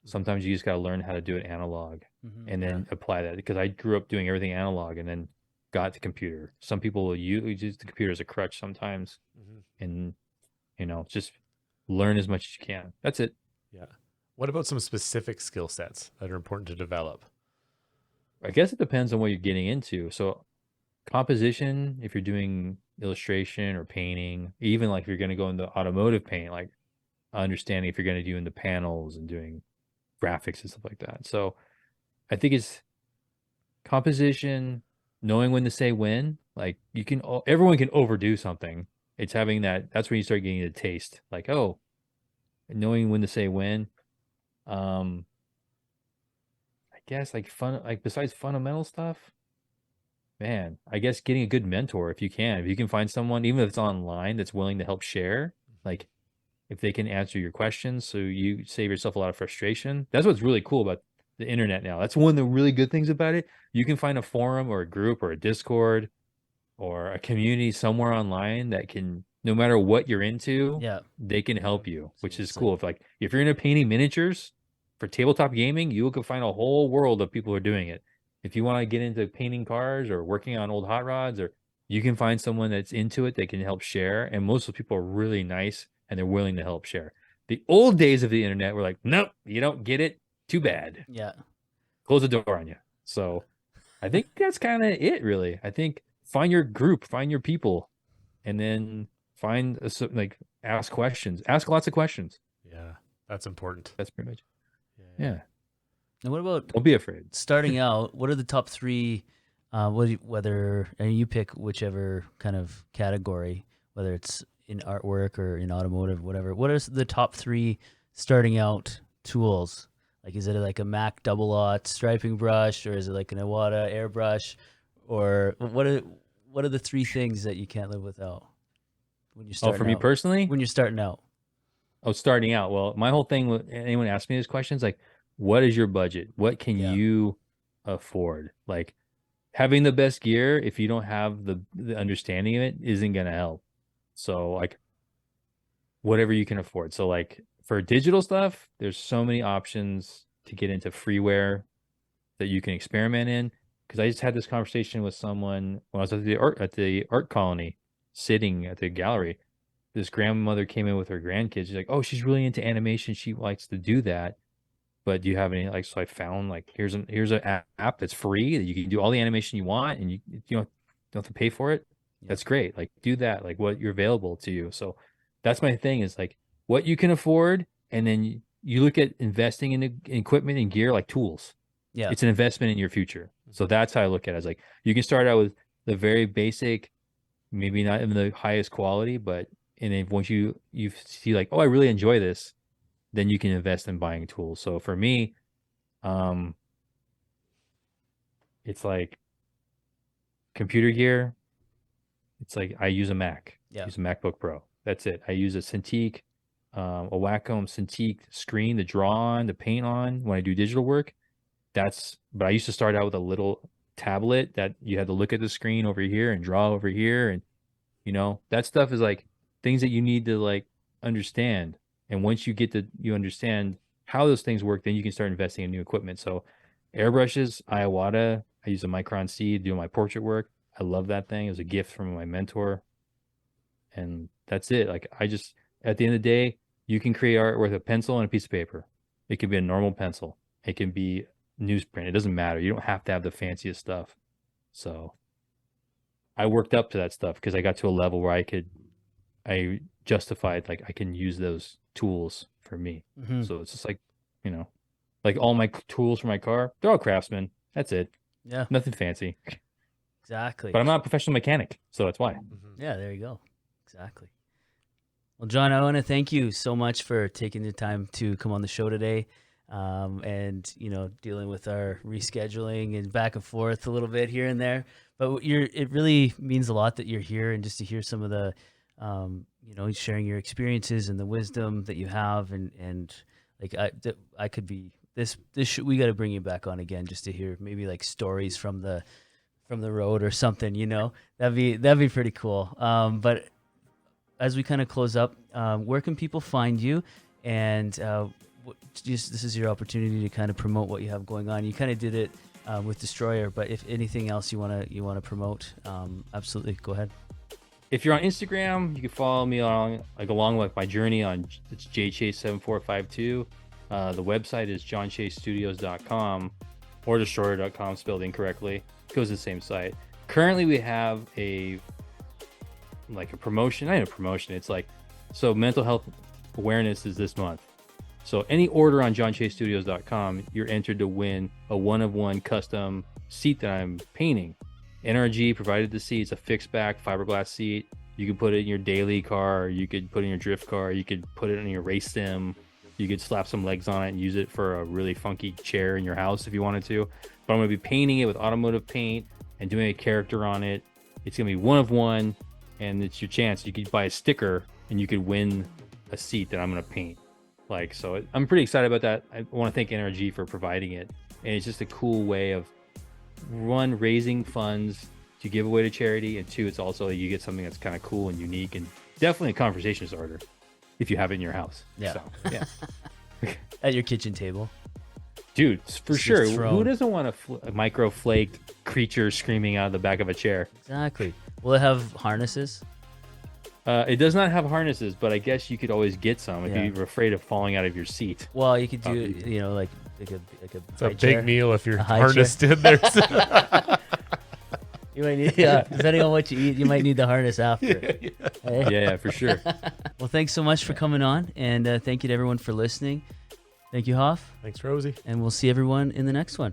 Sometimes you just got to learn how to do it analog and then apply that, because I grew up doing everything analog and then got the computer. Some people will use the computer as a crutch sometimes, and just learn as much as you can. That's it. Yeah. What about some specific skill sets that are important to develop? I guess it depends on what you're getting into. So composition, if you're doing illustration or painting, even like if you're going to go into automotive paint, like understanding if you're going to do into panels and doing graphics and stuff like that. So I think it's composition, knowing when to say when. Like everyone can overdo something. It's having that's when you start getting the taste. Like, oh, knowing when to say when. I guess like besides fundamental stuff, man, I guess getting a good mentor if you can find someone, even if it's online, that's willing to help share, like if they can answer your questions, so you save yourself a lot of frustration. That's what's really cool about the internet now. That's one of the really good things about it. You can find a forum or a group or a Discord or a community somewhere online that can, no matter what you're into, Yeah. they can help you, which is Seriously. cool. If you're into painting miniatures for tabletop gaming, you can find a whole world of people who are doing it. If you want to get into painting cars or working on old hot rods, or you can find someone that's into it that can help share. And most of the people are really nice and they're willing to help share. The old days of the internet were like, nope, you don't get it. Too bad. Yeah. Close the door on you. So I think that's kind of it, really. I think find your group, find your people, and then find ask questions. Ask lots of questions. Yeah, that's important. That's pretty much. Yeah. And what about Don't be afraid. starting out? What are the top three? Whether and you pick whichever kind of category, whether it's in artwork or in automotive, whatever. What are the top three starting out tools? Like, is it like a Mac double aught striping brush, or is it like an Iwata airbrush, or what are the three things that you can't live without when you're starting For me out? personally? When you're starting out. Oh, starting out. Well, my whole thing with anyone asks me these questions, like, what is your budget? What can you afford? Like, having the best gear, if you don't have the understanding of it, isn't going to help. So, like, whatever you can afford. So, like, for digital stuff, there's so many options to get into freeware that you can experiment in. Because I just had this conversation with someone when I was at the art colony, sitting at the gallery. This grandmother came in with her grandkids. She's like, "Oh, she's really into animation. She likes to do that. But do you have any like?" So I found like here's an app that's free that you can do all the animation you want, and you don't have to pay for it. Yeah. That's great. Like, do that. Like, what you're available to you. So that's my thing, is like what you can afford, and then you look at investing in equipment and gear like tools. Yeah. It's an investment in your future. So that's how I look at it. It's like you can start out with the very basic, maybe not even the highest quality, but and then once you see like, oh, I really enjoy this, then you can invest in buying tools. So for me, it's like computer gear. It's like I use a Mac. Yeah. I use a MacBook Pro. That's it. I use a Cintiq, a Wacom Cintiq screen to draw on, to paint on when I do digital work. But I used to start out with a little tablet that you had to look at the screen over here and draw over here. And, that stuff is like things that you need to like understand. And once you understand how those things work, then you can start investing in new equipment. So airbrushes, Iwata, I use a Micron C to do my portrait work. I love that thing. It was a gift from my mentor. And that's it. Like at the end of the day, you can create art with a pencil and a piece of paper. It could be a normal pencil. It can be newsprint. It doesn't matter. You don't have to have the fanciest stuff. So I worked up to that stuff because I got to a level where I justified like I can use those tools for me. Mm-hmm. So it's just like, like all my tools for my car, they're all Craftsman. That's it. Yeah. Nothing fancy. Exactly. But I'm not a professional mechanic, so that's why. Yeah, there you go. Exactly. Well, John, I want to thank you so much for taking the time to come on the show today. And dealing with our rescheduling and back and forth a little bit here and there, but it really means a lot that you're here, and just to hear some of the, sharing your experiences and the wisdom that you have, and like I could be this we got to bring you back on again just to hear maybe like stories from the road or something. That'd be pretty cool. But as we kind of close up, where can people find you, and this is your opportunity to kind of promote what you have going on. You kind of did it with DSTROYR, but if anything else you want to promote, absolutely go ahead. If you're on Instagram, you can follow me along with my journey on it's jchase7452. The website is jonchasestudios.com or DSTROYR.com spelled incorrectly. It goes to the same site. Currently, we have a promotion. Not even a promotion. It's like, so mental health awareness is this month. So any order on jonchasestudios.com, you're entered to win a one-of-one custom seat that I'm painting. NRG provided the seat. It's a fixed back fiberglass seat. You could put it in your daily car, you could put it in your drift car, you could put it in your race sim, you could slap some legs on it and use it for a really funky chair in your house if you wanted to. But I'm going to be painting it with automotive paint and doing a character on it. It's going to be one of one, and it's your chance. You could buy a sticker and you could win a seat that I'm going to paint. Like, so I'm pretty excited about that. I want to thank NRG for providing it. And it's just a cool way of, one, raising funds to give away to charity, and two, it's also you get something that's kind of cool and unique and definitely a conversation starter if you have it in your house. Yeah. So, yeah. At your kitchen table. Dude, for Just sure. thrown. Who doesn't want a micro flaked creature screaming out of the back of a chair? Exactly. Will it have harnesses? It does not have harnesses, but I guess you could always get some if Yeah. you're afraid of falling out of your seat. Well, you could do, you know, like a It's a high big chair. meal if you're A high harnessed in there. You might need, yeah, depending on what you eat, you might need the harness after. Hey? Yeah, for sure. Well, thanks so much for coming on, and thank you to everyone for listening. Thank you, Hoff, Thanks, Rosie. and we'll see everyone in the next one.